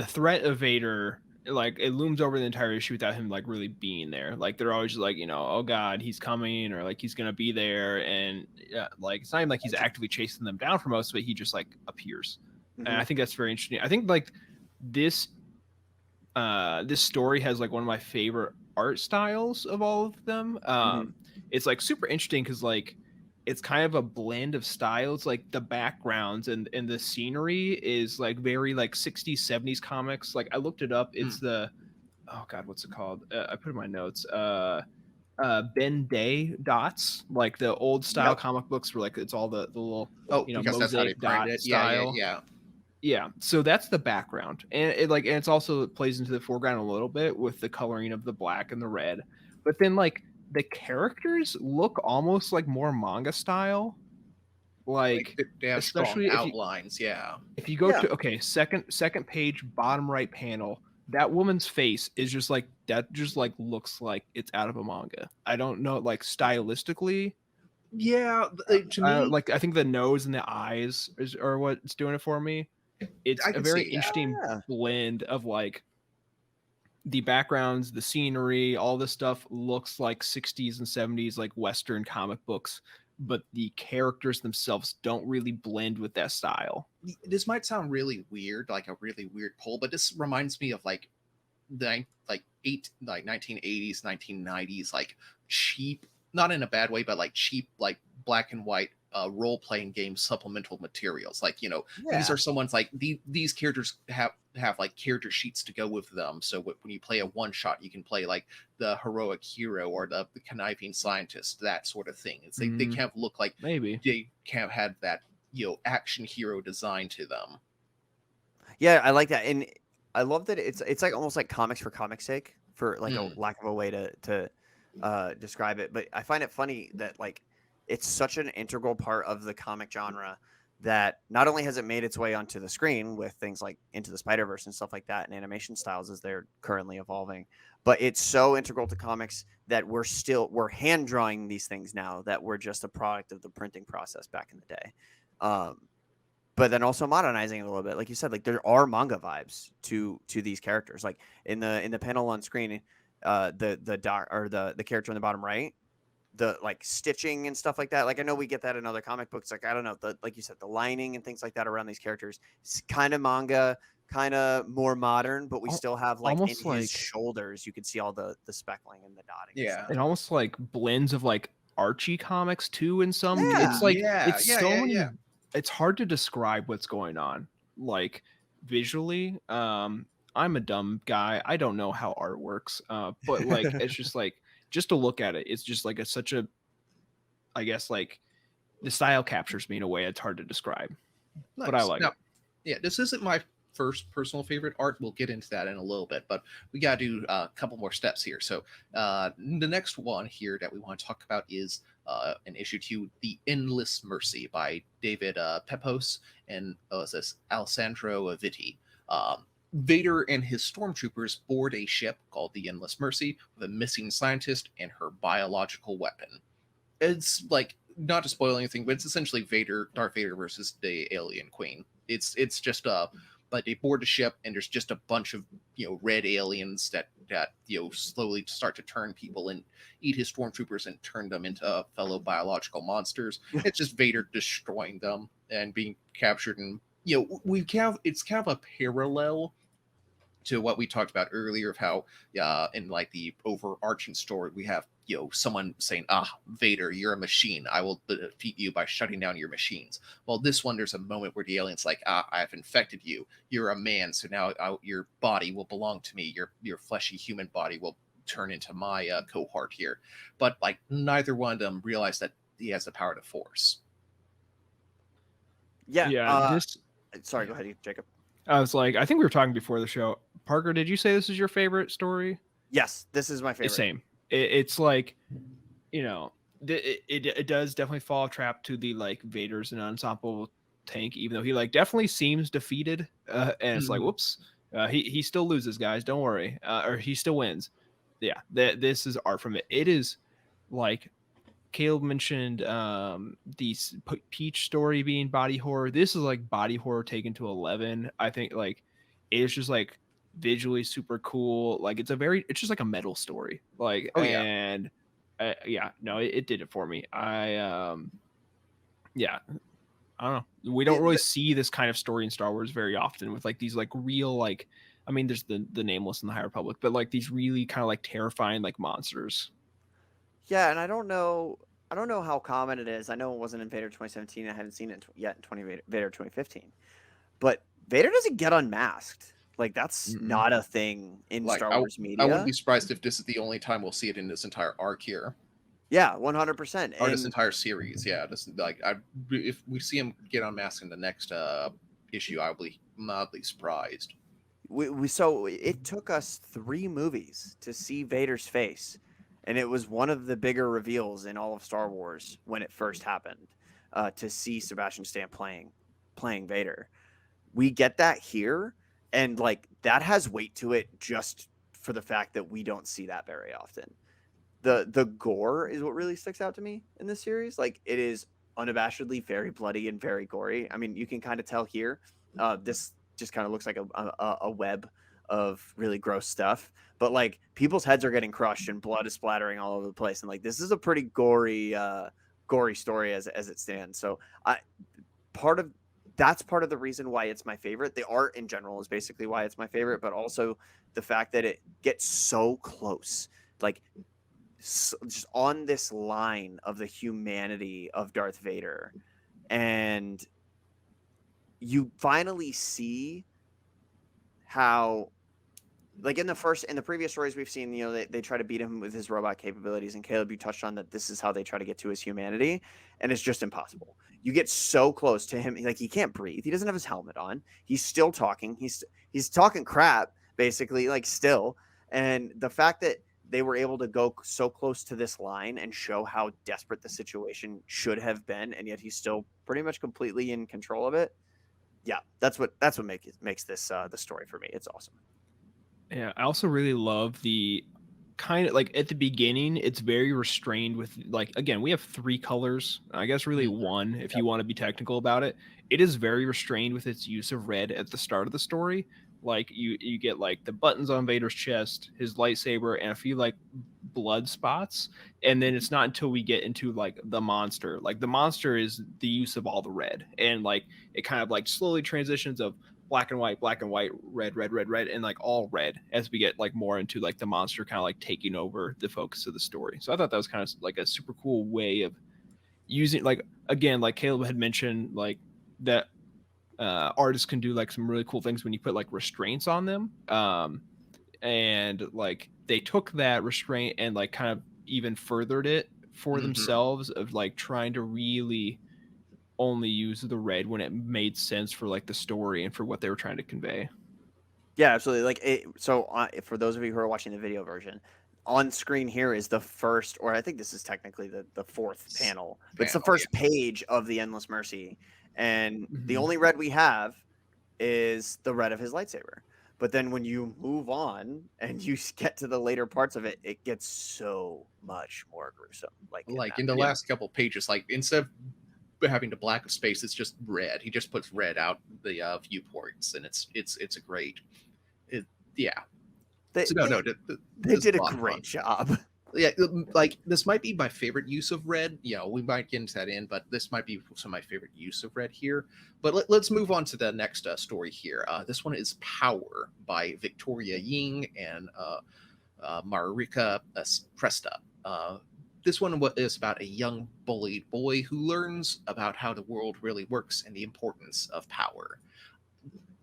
threat of Vader like it looms over the entire issue without him like really being there. Like they're always like, oh God, he's coming, or like he's gonna be there, and like it's not even like he's actively chasing them down for most of it. He just like appears, and I think that's very interesting. I think like this this story has like one of my favorite art styles of all of them. It's like super interesting because like it's kind of a blend of styles. Like the backgrounds and the scenery is like very like 60s 70s comics. Like I looked it up. It's the oh God, what's it called? I put in my notes. Ben Day dots, like the old style comic books where like it's all the little because that's how they mosaic dot framed it. style. Yeah, so that's the background, and it also plays into the foreground a little bit with the coloring of the black and the red, but then like the characters look almost like more manga style, like they have especially strong outlines. If you go to second page, bottom right panel, that woman's face is just like that, just like looks like it's out of a manga. I don't know, like stylistically. To me, like I think the nose and the eyes are what's doing it for me. It's a very interesting blend of like the backgrounds, the scenery, all this stuff looks like 60s and 70s like Western comic books, but the characters themselves don't really blend with that style. This might sound really weird, like a really weird pull, but this reminds me of like the 1980s, 1990s, like cheap, not in a bad way, but like cheap, like black and white role-playing game supplemental materials. Like, these are someone's like these characters have like character sheets to go with them. So when you play a one shot, you can play like the heroic hero or the conniving scientist, that sort of thing. It's like they can't look like maybe they can't have that action hero design to them. Yeah, I like that, and I love that it's like almost like comics for comics sake, for like a lack of a way to describe it. But I find it funny that like it's such an integral part of the comic genre that not only has it made its way onto the screen with things like Into the Spider-Verse and stuff like that, and animation styles as they're currently evolving, but it's so integral to comics that we're hand drawing these things now that were just a product of the printing process back in the day. But then also modernizing it a little bit, like you said, like there are manga vibes to these characters. Like in the panel on screen, the character in the bottom right, the like stitching and stuff like that. Like I know we get that in other comic books. Like I don't know, like you said, the lining and things like that around these characters. It's kind of manga, kind of more modern, but we still have like almost in his like shoulders, you can see all the speckling and the dotting. Yeah, and almost like blends of like Archie comics too. In some, it's like it's hard to describe what's going on like visually. I'm a dumb guy. I don't know how art works, but like it's just like just to look at it, it's just like such a, I guess like the style captures me in a way it's hard to describe. Nice. But I like it. Yeah, this isn't my first personal favorite art. We'll get into that in a little bit, but we got to do a couple more steps here. So the next one here that we want to talk about is an issue 2, The Endless Mercy by David Pepos and Alessandro Vitti. Vader and his stormtroopers board a ship called the Endless Mercy with a missing scientist and her biological weapon. It's like, not to spoil anything, but it's essentially Darth Vader versus the alien queen. It's just but they board the ship and there's just a bunch of red aliens that slowly start to turn people and eat his stormtroopers and turn them into fellow biological monsters. It's just Vader destroying them and being captured, and it's kind of a parallel to what we talked about earlier of how in like the overarching story we have someone saying, Vader, you're a machine, I will defeat you by shutting down your machines. Well, this one, there's a moment where the alien's like, I've infected you, you're a man, so now your body will belong to me, your fleshy human body will turn into my cohort here. But like neither one of them realize that he has the power to force. Sorry, go ahead, Jacob. I was like, I think we were talking before the show. Parker, did you say this is your favorite story? Yes, this is my favorite. Same. It's like, it does definitely fall trap to the like Vader's an ensemble tank, even though he like definitely seems defeated. And it's like, whoops, he still loses, guys. Don't worry, or he still wins. Yeah, this is art from it. It is like Caleb mentioned the Peach story being body horror. This is like body horror taken to 11. I think like it's just like visually super cool. Like it's just like a metal story. Like, Oh, yeah. and yeah, no, it did it for me. Yeah, I don't know. We don't really see this kind of story in Star Wars very often with like these like real like, I mean, there's the Nameless and the High Republic, but like these really kind of like terrifying like monsters. Yeah, and I don't know how common it is. I know it wasn't in Vader 2017. I haven't seen it yet in Vader 2015. But Vader doesn't get unmasked. Like that's Mm-mm. not a thing in Like Star Wars I wouldn't media. be surprised if this is the only time we'll see it in this entire arc here. Yeah, 100%. Or this entire series. Yeah, if we see him get unmasked in the next issue, I'll be mildly surprised. So it took us 3 movies to see Vader's face, and it was one of the bigger reveals in all of Star Wars when it first happened, to see Sebastian Stan playing Vader. We get that here, and like that has weight to it just for the fact that we don't see that very often. The gore is what really sticks out to me in this series. Like it is unabashedly very bloody and very gory. I mean, you can kind of tell here. This just kind of looks like a web of really gross stuff. But like people's heads are getting crushed and blood is splattering all over the place. And like this is a pretty gory story as it stands. So that's part of the reason why it's my favorite. The art in general is basically why it's my favorite, but also the fact that it gets so close, like just on this line of the humanity of Darth Vader. And you finally see how, like in the previous stories we've seen, you know, they try to beat him with his robot capabilities, and Caleb, you touched on that this is how they try to get to his humanity, and it's just impossible. You get so close to him, like he can't breathe, he doesn't have his helmet on, he's still talking, he's talking crap basically, like still. And the fact that they were able to go so close to this line and show how desperate the situation should have been, and yet he's still pretty much completely in control of it. Yeah, that's what makes this the story for me. It's awesome. Yeah, I also really love the kind of like at the beginning, it's very restrained with like, again, we have 3 colors, I guess really 1 if you want to be technical about it. It is very restrained with its use of red at the start of the story. Like you get like the buttons on Vader's chest, his lightsaber, and a few like blood spots. And then it's not until we get into like the monster. Like the monster is the use of all the red. And like it kind of like slowly transitions of black and white, red, and like all red as we get like more into like the monster kind of like taking over the focus of the story. So I thought that was kind of like a super cool way of using, like, again, like Caleb had mentioned, like that artists can do like some really cool things when you put like restraints on them. And like they took that restraint and like kind of even furthered it for themselves of like trying to really only use the red when it made sense for like the story and for what they were trying to convey. Yeah, absolutely. Like for those of you who are watching the video version, on screen here is the first, or I think this is technically the 4th panel, but it's the first page of the Endless Mercy. And the only red we have is the red of his lightsaber. But then when you move on and you get to the later parts of it, it gets so much more gruesome. Like in the last couple pages, like instead of having to black space, it's just red. He just puts red out the viewports, and it's a great. They did a great job. Yeah, like this might be my favorite use of red. Yeah, we might get into that but this might be some of my favorite use of red here. But let's move on to the next story here. This one is Power by Victoria Ying and Marika Presta. This one is about a young bullied boy who learns about how the world really works and the importance of power.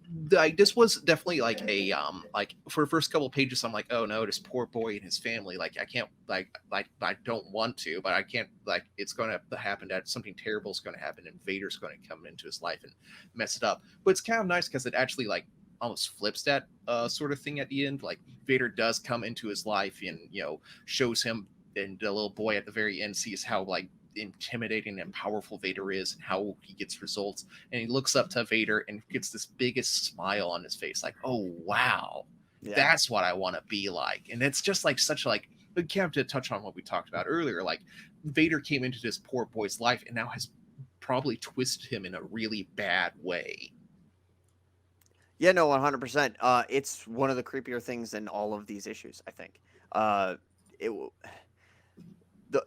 This was definitely like a like for the first couple of pages, I'm like, oh no, this poor boy and his family, like I can't like I don't want to, but I can't, like it's going to happen, that something terrible is going to happen and Vader's going to come into his life and mess it up. But it's kind of nice because it actually like almost flips that sort of thing at the end. Like Vader does come into his life and, you know, shows him, and the little boy at the very end sees how like intimidating and powerful Vader is and how he gets results, and he looks up to Vader and gets this biggest smile on his face, like, oh wow, that's what I want to be like. And it's just like such like, Cam, to touch on what we talked about earlier, like Vader came into this poor boy's life and now has probably twisted him in a really bad way. Yeah, no, 100%. It's one of the creepier things in all of these issues, I think. It w-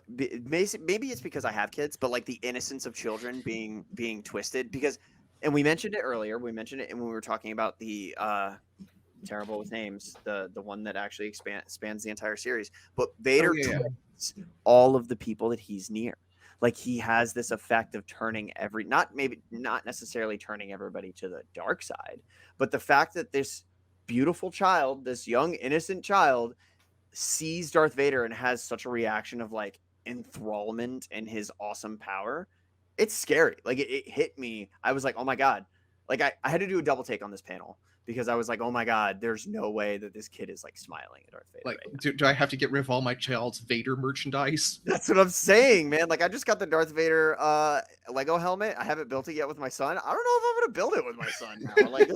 maybe it's because I have kids, but like the innocence of children being twisted because, and we mentioned it earlier. We mentioned it when we were talking about the terrible with names, the one that actually spans the entire series. But Oh Vader yeah, twists all of the people that he's near. Like he has this effect of turning not necessarily turning everybody to the dark side, but the fact that this beautiful child, this young innocent child, sees Darth Vader and has such a reaction of like enthrallment in his awesome power. It's scary. Like it hit me. I was like, oh my God. Like I had to do a double take on this panel because I was like, oh my God, there's no way that this kid is like smiling at Darth Vader. like Right now. do I have to get rid of all my child's Vader merchandise? That's what I'm saying, man. Like I just got the Darth Vader Lego helmet. I haven't built it yet with my son. I don't know if I'm gonna build it with my son now. Like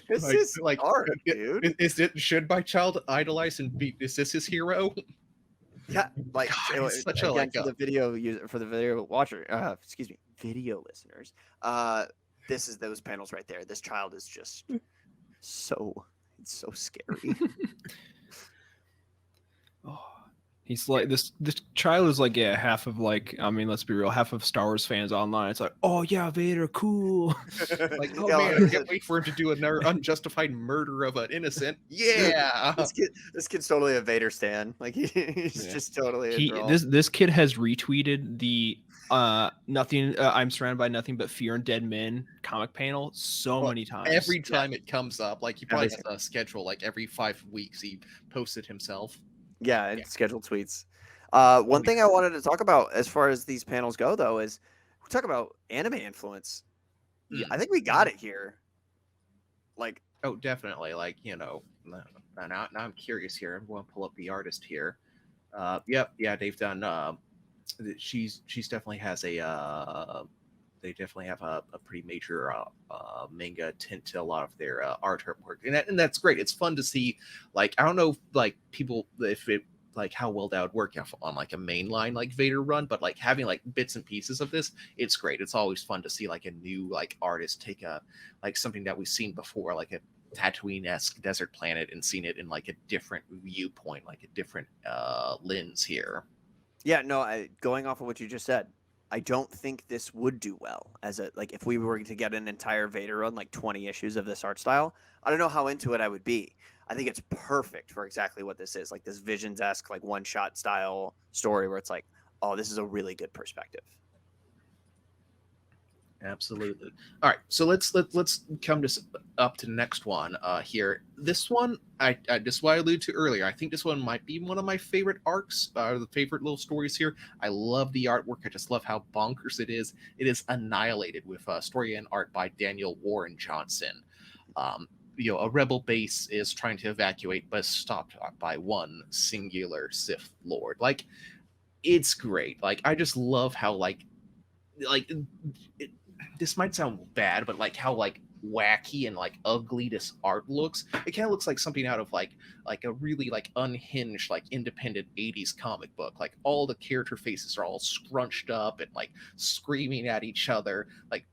this Like, is like dark, dude. should my child idolize and be? Is this his hero? Yeah, like God, it's such a, again like for the video user, for the video watcher, excuse me, video listeners. This is those panels right there. This child is just it's so scary. Oh, he's like this child is like, yeah, half of like, I mean, let's be real, half of Star Wars fans online. It's like, oh yeah, Vader, cool. Like, oh Yeah, man, I can't wait for him to do another unjustified murder of an innocent. Yeah. this kid's totally a Vader stan. Like he's Yeah. just totally He enthralled. this kid has retweeted the nothing I'm surrounded by nothing but fear and dead men comic panel so Well, many times. Every time it comes up, like he probably Every has a schedule, like every 5 weeks he posts it himself. Yeah, Yeah. it's scheduled tweets. One thing I wanted to talk about as far as these panels go, though, is we talk about anime influence. Yeah, I think we got it here. Like, Oh, definitely. Like, now I'm curious here. I'm going to pull up the artist here. Yep, yeah, they've done. She's definitely has a. They definitely have a pretty major manga tint to a lot of their artwork, and that's great. It's fun to see. Like, I don't know, like people if it like how well that would work on like a mainline like Vader run, but like having like bits and pieces of this, it's great. It's always fun to see like a new like artist take a like something that we've seen before, like a Tatooine-esque desert planet, and seen it in like a different viewpoint, like a different lens here. yeah, no, going off of what you just said, I don't think this would do well as a like if we were to get an entire Vader run, like 20 issues of this art style. I don't know how into it I would be. I think it's perfect for exactly what this is, like this Visions-esque, like one-shot style story where it's like, oh, this is a really good perspective. Absolutely. All right, so let's come up to the next one here. This one, this is what I alluded to earlier. I think this one might be one of my favorite arcs, the favorite little stories here. I love the artwork. I just love how bonkers it is. It is Annihilated with story and art by Daniel Warren Johnson. A rebel base is trying to evacuate, but is stopped by one singular Sith Lord. Like, it's great. Like, I just love how like this might sound bad, but like how like wacky and like ugly this art looks. It kind of looks like something out of like a really like unhinged like independent 80s comic book. Like all the character faces are all scrunched up and like screaming at each other. Like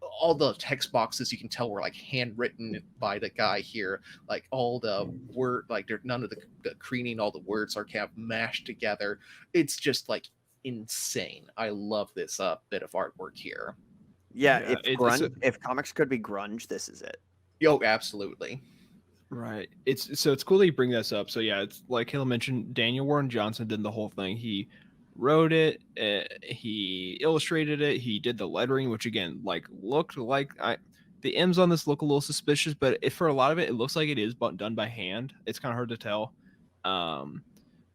all the text boxes you can tell were like handwritten by the guy here. Like all the word like there none of the creening, all the words are kind of mashed together. It's just like insane. I love this bit of artwork here. Yeah, Yeah, if comics could be grunge, this is it. Oh, absolutely. Right. It's cool that you bring this up. So yeah, it's like Caleb mentioned, Daniel Warren Johnson did the whole thing. He wrote it, he illustrated it, he did the lettering, which again, like looked like the M's on this look a little suspicious, but if for a lot of it, it looks like it is done by hand. It's kind of hard to tell.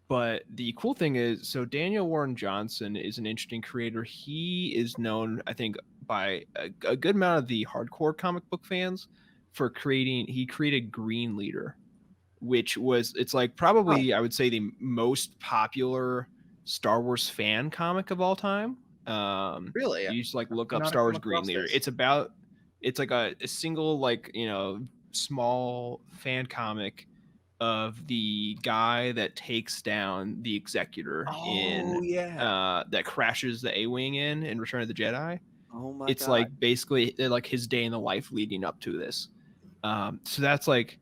But the cool thing is, so Daniel Warren Johnson is an interesting creator. He is known, I think, by a good amount of the hardcore comic book fans for he created Green Leader, which it's like probably, I would say, the most popular Star Wars fan comic of all time. Really? You just like look up Not Star Wars come Green across Leader. this. It's like a single, like, small fan comic of the guy that takes down the Executor that crashes the A-Wing in Return of the Jedi. Oh my It's God. like basically like his day in the life leading up to this. So that's like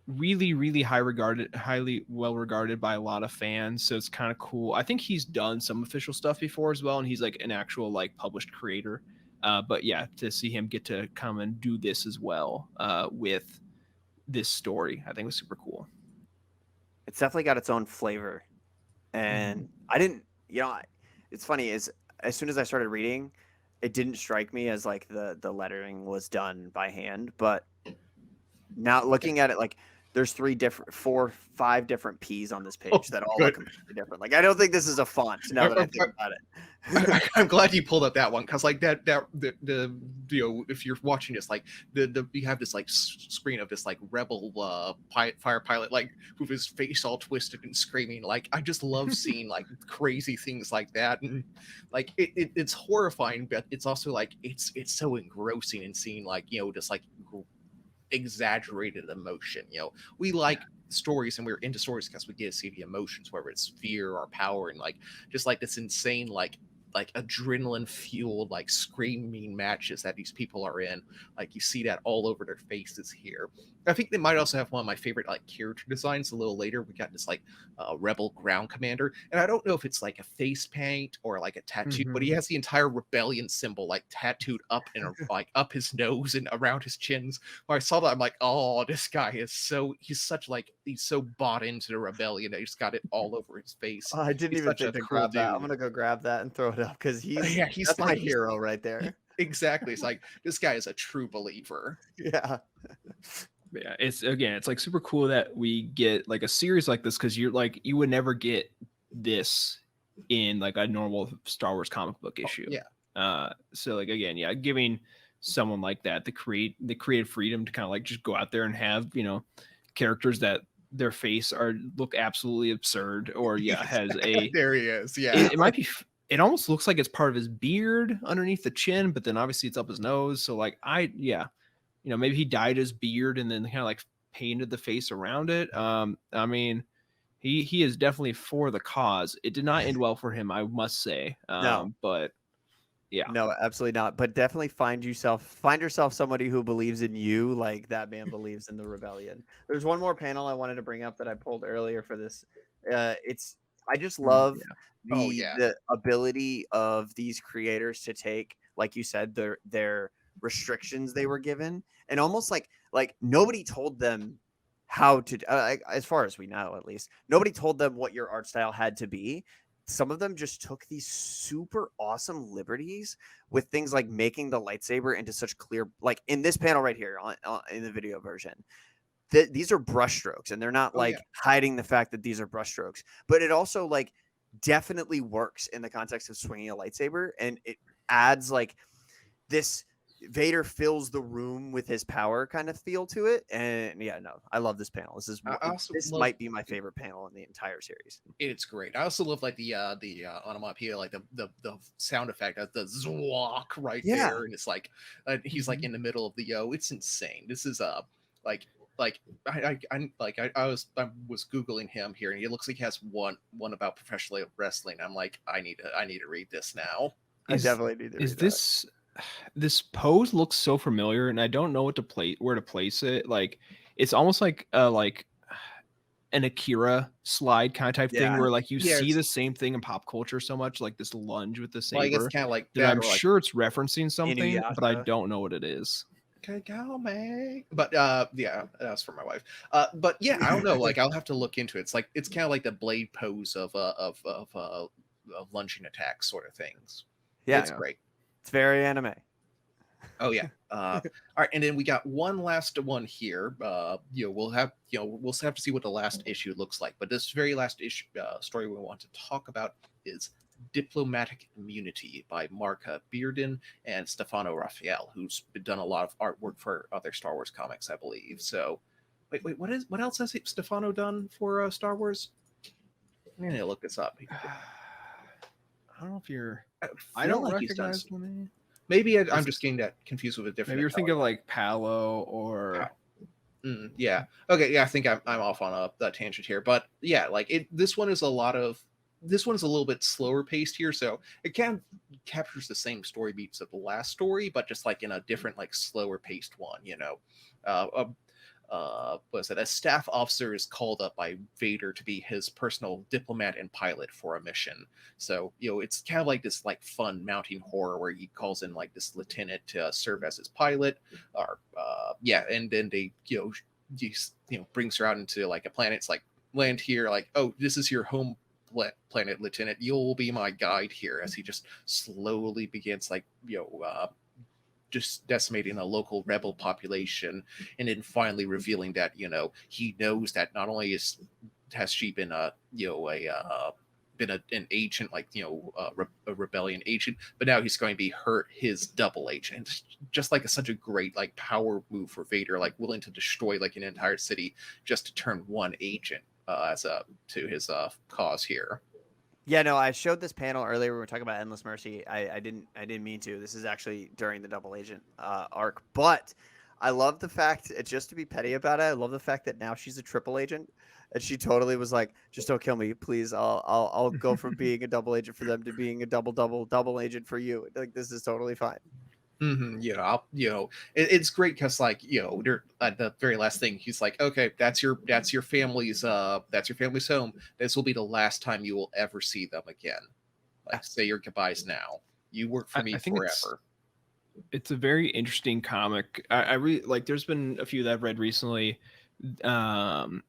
really highly well regarded by a lot of fans. So it's kind of cool. I think he's done some official stuff before as well, and he's like an actual like published creator. But yeah, to see him get to come and do this as well with this story, I think was super cool. It's definitely got its own flavor, and I didn't. It's funny is as soon as I started reading, it didn't strike me as like the lettering was done by hand, but now looking at it, like there's 5 different P's on this page that all look completely different. Like I don't think this is a font. Now that I think about it, I'm glad you pulled up that one because like the if you're watching this like the you have this like screen of this like rebel fire pilot like with his face all twisted and screaming. Like I just love seeing like crazy things like that, and like it's horrifying, but it's also like it's so engrossing and seeing like just like exaggerated emotion. We like stories and we're into stories because we get to see the emotions, whether it's fear or power, and like just like this insane like adrenaline fueled like screaming matches that these people are in. Like you see that all over their faces here. I think they might also have one of my favorite like character designs. A little later we got this like rebel ground commander, and I don't know if it's like a face paint or like a tattoo, but he has the entire rebellion symbol like tattooed up and like up his nose and around his chins. When I saw that, I'm like, oh, this guy is he's so bought into the rebellion that he's got it all over his face. I didn't even think to grab that. I'm gonna go grab that and throw it up because he's that's my hero right there. Exactly. It's like this guy is a true believer. Yeah. Yeah, it's like super cool that we get like a series like this, because you would never get this in like a normal Star Wars comic book issue. So like again, giving someone like that the creative freedom to kind of like just go out there and have characters that their face look absolutely absurd, or has a there he is. It might be. It almost looks like it's part of his beard underneath the chin, but then obviously it's up his nose. So like maybe he dyed his beard and then kind of like painted the face around it. I mean, he is definitely for the cause. It did not end well for him, I must say. No, but yeah, no, absolutely not. But definitely find yourself somebody who believes in you, like that man believes in the rebellion. There's one more panel I wanted to bring up that I pulled earlier for this. I just love the ability of these creators to take, like you said, their restrictions they were given, and almost like nobody told them how to, as far as we know, at least nobody told them what your art style had to be. Some of them just took these super awesome liberties with things like making the lightsaber into such clear, like in this panel right here in the video version. These are brushstrokes, and they're not hiding the fact that these are brushstrokes, but it also like definitely works in the context of swinging a lightsaber, and it adds like this Vader fills the room with his power kind of feel to it. And I love this panel. This might be my favorite panel in the entire series. It's great. I also love like the onomatopoeia, like the sound effect, the zwak right there, and it's like he's like in the middle of the it's insane. This is I was googling him here, and he looks like he has one about professional wrestling. I'm like, I need to read this now. I definitely need to read this. This pose looks so familiar, and I don't know where to place it. Like it's almost like an Akira slide kind of type thing, where like you see the same thing in pop culture so much, like this lunge with the saber. Well, I guess kind of like that. I'm sure it's referencing something, but I don't know what it is. Go, man. But that's for my wife. But yeah, I don't know. Like I'll have to look into it. It's kind of like the blade pose of lunging attacks sort of things. Yeah, it's great. It's very anime. Oh yeah. All right, and then we got one last one here. We'll have to see what the last issue looks like. But this very last issue story we want to talk about is Diplomatic Immunity by Mark Bearden and Stefano Raphael, who's done a lot of artwork for other Star Wars comics, I believe. So, wait, what else has Stefano done for Star Wars? I'm gonna look this up. I don't know if you're. I don't recognize him. Maybe I'm just getting that confused with a different. Maybe you're thinking of like Palo or. Yeah. Okay. Yeah. I think I'm off on a tangent here, but yeah, like this one is a lot of this one's a little bit slower paced here, so it kind of captures the same story beats of the last story, but just like in a different, like slower paced one. Was it a staff officer is called up by Vader to be his personal diplomat and pilot for a mission. So it's kind of like this like fun mounting horror where he calls in like this lieutenant to serve as his pilot, or and then they brings her out into like a planet. It's like, land here, like, oh, this is your home planet, Lieutenant. You'll be my guide here, as he just slowly begins like just decimating a local rebel population, and then finally revealing that he knows that not only has she been an agent, like a rebellion agent, but now he's going to be his double agent. It's just like such a great like power move for Vader, like willing to destroy like an entire city just to turn one agent to his cause here. Yeah, no, I showed this panel earlier. We were talking about Endless Mercy. I didn't mean to. This is actually during the double agent arc. But I love the fact, just to be petty about it, I love the fact that now she's a triple agent, and she totally was like, "Just don't kill me, please. I'll go from being a double agent for them to being a double agent for you. Like, this is totally fine." Mm-hmm. It's great because like they're at the very last thing, he's like, okay, that's your family's home. This will be the last time you will ever see them again. Like, say your goodbyes now. You work for me forever. It's a very interesting comic. I really like. There's been a few that I've read recently, where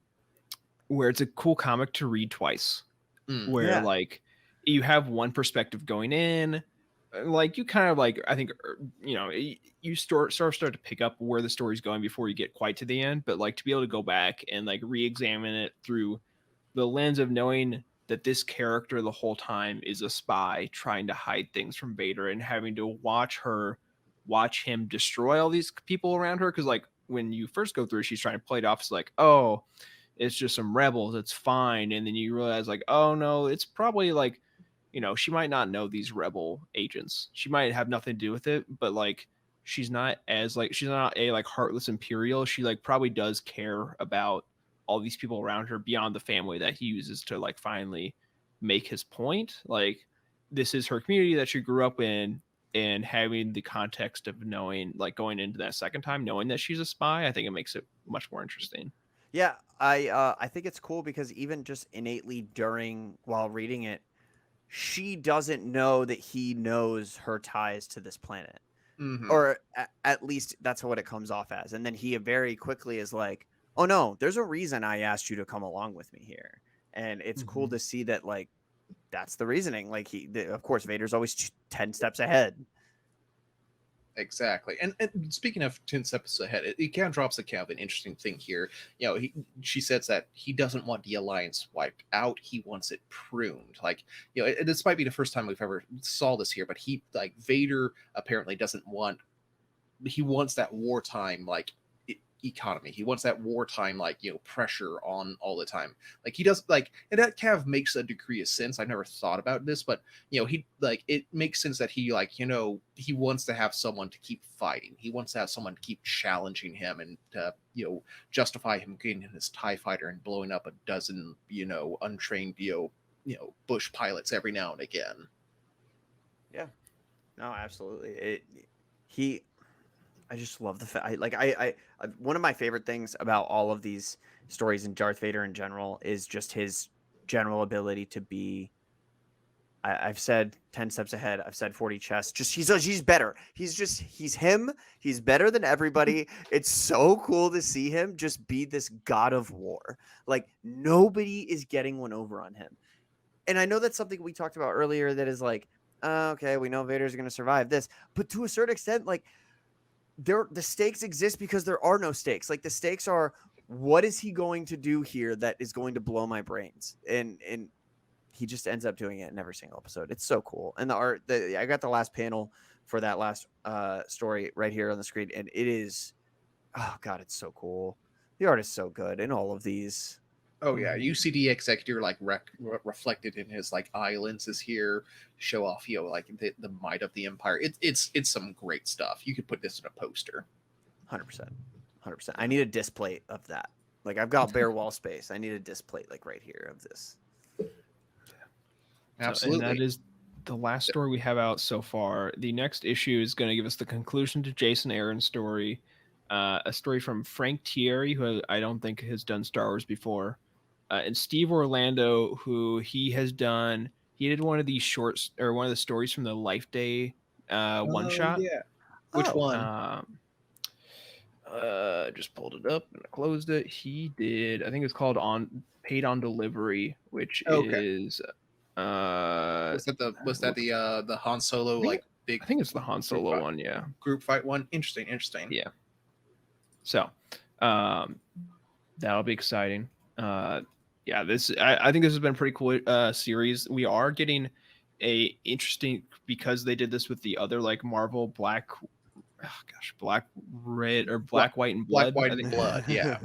it's a cool comic to read twice. Where like you have one perspective going in. Like you kind of like, I think, you start to pick up where the story's going before you get quite to the end, but like to be able to go back and like re-examine it through the lens of knowing that this character the whole time is a spy trying to hide things from Vader, and having to watch him destroy all these people around her. Cause like when you first go through, she's trying to play it off as like, oh, it's just some rebels, it's fine. And then you realize like, oh no, it's probably like, she might not know these rebel agents. She might have nothing to do with it, but like she's not a like heartless Imperial. She like probably does care about all these people around her beyond the family that he uses to like finally make his point. Like this is her community that she grew up in, and having the context of knowing, like going into that second time, knowing that she's a spy, I think it makes it much more interesting. Yeah, I think it's cool because even just innately while reading it, she doesn't know that he knows her ties to this planet. Mm-hmm. Or at least that's what it comes off as. And then he very quickly is like, oh no, there's a reason I asked you to come along with me here. And it's cool to see that, like, that's the reasoning. Like of course, Vader's always 10 steps ahead. Exactly. And speaking of 10 steps ahead, it kind of drops an interesting thing here. She says that he doesn't want the alliance wiped out. He wants it pruned. Like, this might be the first time we've ever saw this here, but Vader apparently he wants that wartime, like, economy. He wants that wartime, like, pressure on all the time. Like, he does, like, and that kind of makes a degree of sense. I've never thought about this, but he, like, it makes sense that he, like, he wants to have someone to keep fighting. He wants to have someone to keep challenging him, and to justify him getting in his TIE fighter and blowing up a dozen untrained bush pilots every now and again. Yeah, no, absolutely. I just love the fact. One of my favorite things about all of these stories and Darth Vader in general is just his general ability to be. I've said 10 steps ahead. I've said 40 chess. Just he's better. He's him. He's better than everybody. It's so cool to see him just be this god of war. Like nobody is getting one over on him. And I know that's something we talked about earlier. That is like, okay, we know Vader's going to survive this, but to a certain extent, like. The stakes exist because there are no stakes. Like the stakes are, what is he going to do here that is going to blow my brains? And he just ends up doing it in every single episode. It's so cool. And the art, I got the last panel for that last story right here on the screen, and it is, oh god, it's so cool. The art is so good in all of these. Oh yeah, UCD executor like reflected in his like eye lenses here, show off like the might of the Empire. It's some great stuff. You could put this in a poster. 100%. I need a disc plate of that. Like I've got bare wall space. I need a disc plate like right here of this. Absolutely. And that is the last story we have out so far. The next issue is going to give us the conclusion to Jason Aaron's story, a story from Frank Thierry, who I don't think has done Star Wars before, and Steve Orlando, who he did one of these shorts or one of the stories from the Life Day one shot. Yeah. Which Oh. one? Just pulled it up and I closed it. He did, I think it's called Paid on Delivery, which Okay. is Was that the Han Solo think- like big? I think it's the Han Solo fight. one, yeah. Group fight one. Interesting. Yeah. So, that'll be exciting. Yeah, I think this has been a pretty cool series. We are getting a interesting, because they did this with the other like Marvel Black, Red or Black, White, and Blood. Black, White, I and think. Blood. Yeah.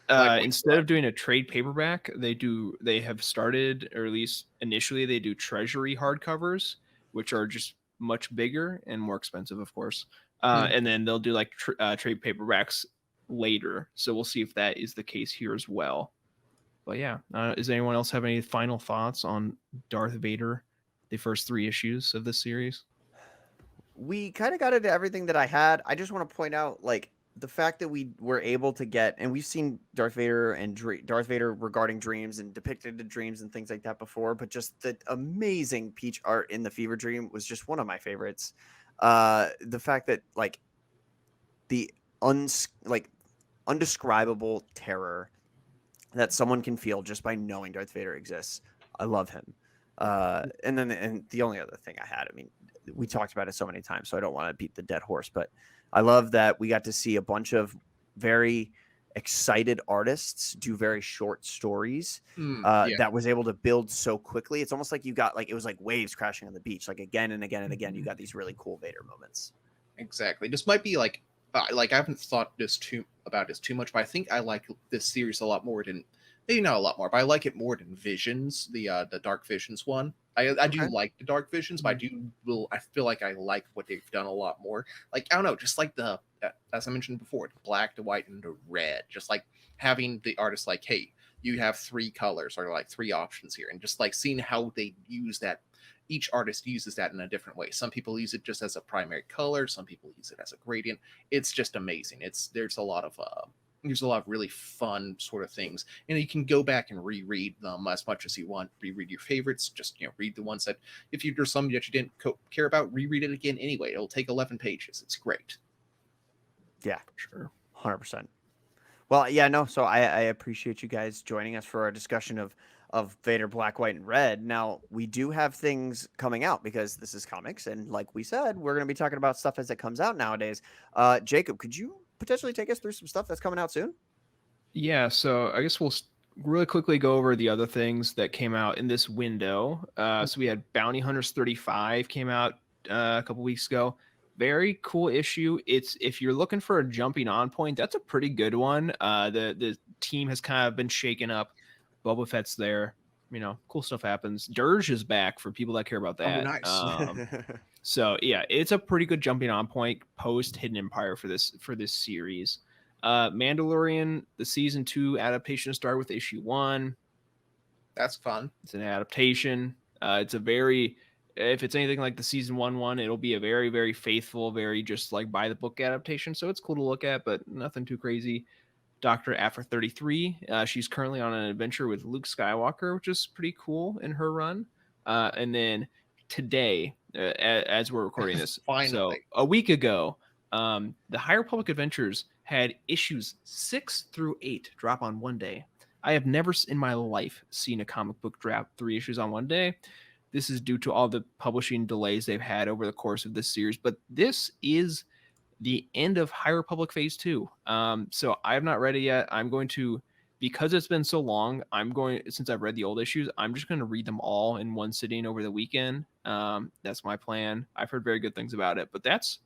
Black, White, Instead of doing a trade paperback, they have started, or at least initially they do treasury hardcovers, which are just much bigger and more expensive, of course. And then they'll do like trade paperbacks later. So we'll see if that is the case here as well. But yeah, does anyone else have any final thoughts on Darth Vader, the first 3 issues of this series? We kind of got into everything that I had. I just want to point out, like, the fact that we were able to get, and we've seen Darth Vader and Darth Vader regarding dreams and depicted the dreams and things like that before, but just the amazing peach art in the Fever Dream was just one of my favorites. The fact that like the undescribable terror that someone can feel just by knowing Darth Vader exists. I love him. And the only other thing I had, I mean, we talked about it so many times, so I don't want to beat the dead horse, but I love that we got to see a bunch of very excited artists do very short stories that was able to build so quickly. It's almost like you got it was like waves crashing on the beach, like again and again and again. You got these really cool Vader moments. Exactly. This might be like I haven't thought about this too much, but I think I like this series a lot more than, maybe not a lot more, but I like it more than Visions, the Dark Visions one. I do like the Dark Visions, but I feel like I like what they've done a lot more. Like, I don't know, just like the as I mentioned before, the black, the white, and the red. Just like having the artist like, hey, you have 3 colors or like 3 options here, and just like seeing how they use that. Each artist uses that in a different way. Some people use it just as a primary color. Some people use it as a gradient. It's just amazing. There's a lot of really fun sort of things, and you can go back and reread them as much as you want. Reread your favorites. Just read the ones that if there's some that you didn't care about, reread it again anyway. It'll take 11 pages. It's great. Yeah, sure, 100%. Well, yeah, no. So I appreciate you guys joining us for our discussion of Vader Black, White, and Red. Now, we do have things coming out because this is comics, and like we said, we're going to be talking about stuff as it comes out nowadays. Jacob, could you potentially take us through some stuff that's coming out soon? Yeah, so I guess we'll really quickly go over the other things that came out in this window. So we had Bounty Hunters 35 came out a couple weeks ago. Very cool issue. It's, if you're looking for a jumping on point, that's a pretty good one. The team has kind of been shaken up. Boba Fett's there. Cool stuff happens. Dirge is back for people that care about that. Oh, nice. So yeah, it's a pretty good jumping on point post Hidden Empire for this series. Mandalorian, the season 2 adaptation started with issue 1. That's fun. It's an adaptation. It's if it's anything like the season 1, it'll be a very, very faithful, very just like by the book adaptation. So it's cool to look at, but nothing too crazy. Dr. Aphra 33. She's currently on an adventure with Luke Skywalker, which is pretty cool in her run. And then today, as we're recording this, Finally. So a week ago, the High Republic Adventures had issues 6 through 8 drop on one day. I have never in my life seen a comic book drop 3 issues on one day. This is due to all the publishing delays they've had over the course of this series, but this is the end of High Republic Phase 2. So I have not read it yet. I'm going to, because it's been so long, since I've read the old issues, I'm just going to read them all in one sitting over the weekend. That's my plan. I've heard very good things about it, but that's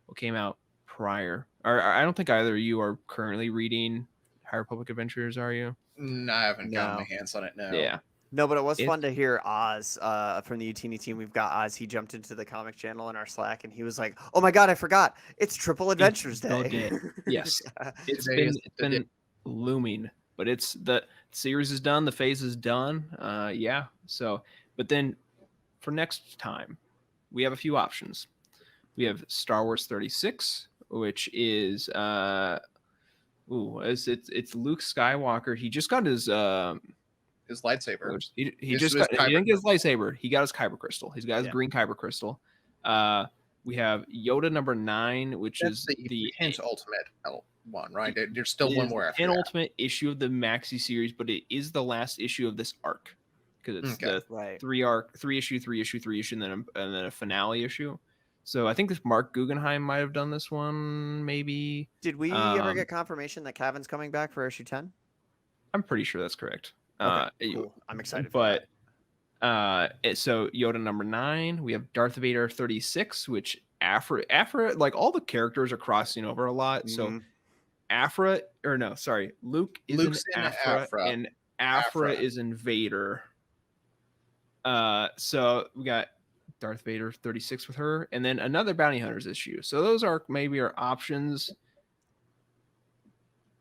what came out prior. I don't think either of you are currently reading High Republic Adventures, are you? No, I haven't gotten my hands on it now. Yeah. No, but it was fun to hear Oz from the Youtini team. We've got Oz. He jumped into the comic channel in our Slack, and he was like, "Oh my god, I forgot! It's Triple Adventures Day." Yes, it's been looming, but the series is done. The phase is done. Yeah. So, but then for next time, we have a few options. We have Star Wars 36, which is it's Luke Skywalker. He just got his lightsaber. He His didn't get his kyber lightsaber. He got his kyber crystal. He's got his green kyber crystal. We have Yoda number 9, which That's is the penultimate one, right? There's still one more after penultimate issue of the Maxi series, but it is the last issue of this arc because it's the three issue, and then a finale issue. So I think this Mark Guggenheim might have done this one, maybe. Did we ever get confirmation that Cavan's coming back for issue 10? I'm pretty sure that's correct. Okay, cool. I'm excited. But so Yoda number 9, we have Darth Vader 36, which Afra, like all the characters are crossing over a lot. So Luke is Luke's in Afra, and Afra is in Vader. So we got Darth Vader 36 with her, and then another Bounty Hunters issue. So those are maybe our options.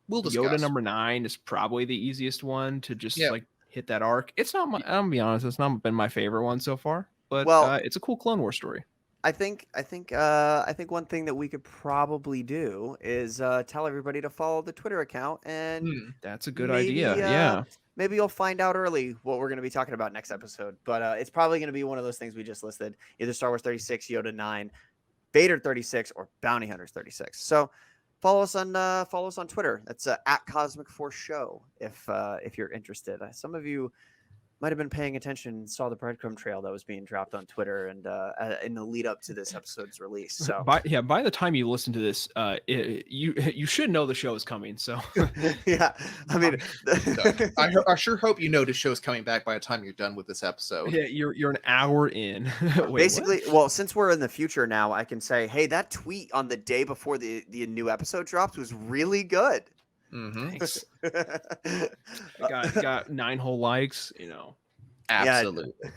We'll discuss. Yoda number 9 is probably the easiest one to just like hit that arc. It's not I'm gonna be honest, it's not been my favorite one so far, but it's a cool Clone Wars story. I think one thing that we could probably do is tell everybody to follow the Twitter account, and that's a good idea. Yeah. Maybe you'll find out early what we're going to be talking about next episode, but it's probably going to be one of those things we just listed, either Star Wars 36, Yoda 9, Vader 36, or Bounty Hunters 36. So follow us on Twitter. That's at Cosmic Force Show if you're interested. Some of you might have been paying attention and saw the breadcrumb trail that was being dropped on Twitter and in the lead up to this episode's release. So by the time you listen to this, you should know the show is coming. So yeah, I mean, I sure hope you know the show's coming back by the time you're done with this episode. Yeah, you're an hour in. Wait, basically, well, since we're in the future now, I can say, hey, that tweet on the day before the new episode dropped was really good. Thanks. got 9 whole likes, Absolutely. Yeah.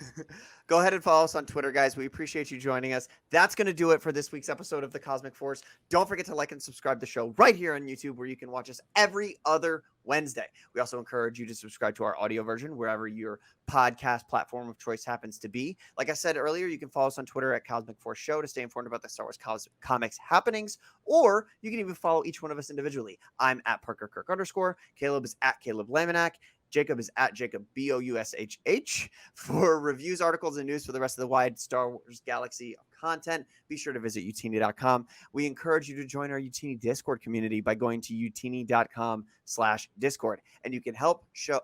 Go ahead and follow us on Twitter, guys. We appreciate you joining us. That's going to do it for this week's episode of The Cosmic Force. Don't forget to like and subscribe to the show right here on YouTube, where you can watch us every other Wednesday. We also encourage you to subscribe to our audio version wherever your podcast platform of choice happens to be. Like I said earlier, you can follow us on Twitter at Cosmic Force Show to stay informed about the Star Wars comics happenings, or you can even follow each one of us individually. I'm at Parker Kirk _. Caleb is at Caleb Lamanak. Jacob is at Jacob BOUSHH. For reviews, articles, and news for the rest of the wide Star Wars galaxy of content, be sure to visit Youtini.com. We encourage you to join our Youtini Discord community by going to Youtini.com/Discord. And you can help show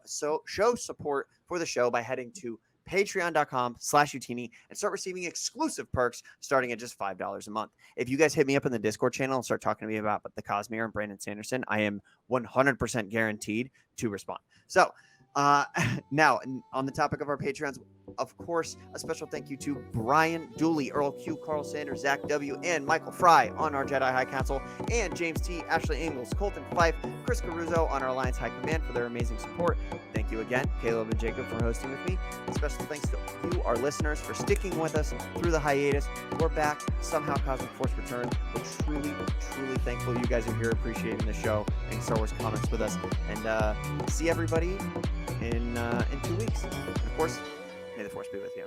support for the show by heading to Patreon.com/Youtini and start receiving exclusive perks starting at just $5 a month. If you guys hit me up in the Discord channel and start talking to me about the Cosmere and Brandon Sanderson, I am 100% guaranteed to respond. So now on the topic of our Patreons, of course, a special thank you to Brian Dooley, Earl Q, Carl Sanders, Zach W, and Michael Fry on our Jedi High Council, and James T, Ashley Ingalls, Colton Fife, Chris Caruso on our Alliance High Command for their amazing support. Thank you again, Caleb and Jacob, for hosting with me. And special thanks to you, our listeners, for sticking with us through the hiatus. We're back. Somehow Cosmic Force returned. We're truly, truly thankful you guys are here appreciating the show and Star Wars comics with us. And see everybody in 2 weeks. And of course, may the Force be with you.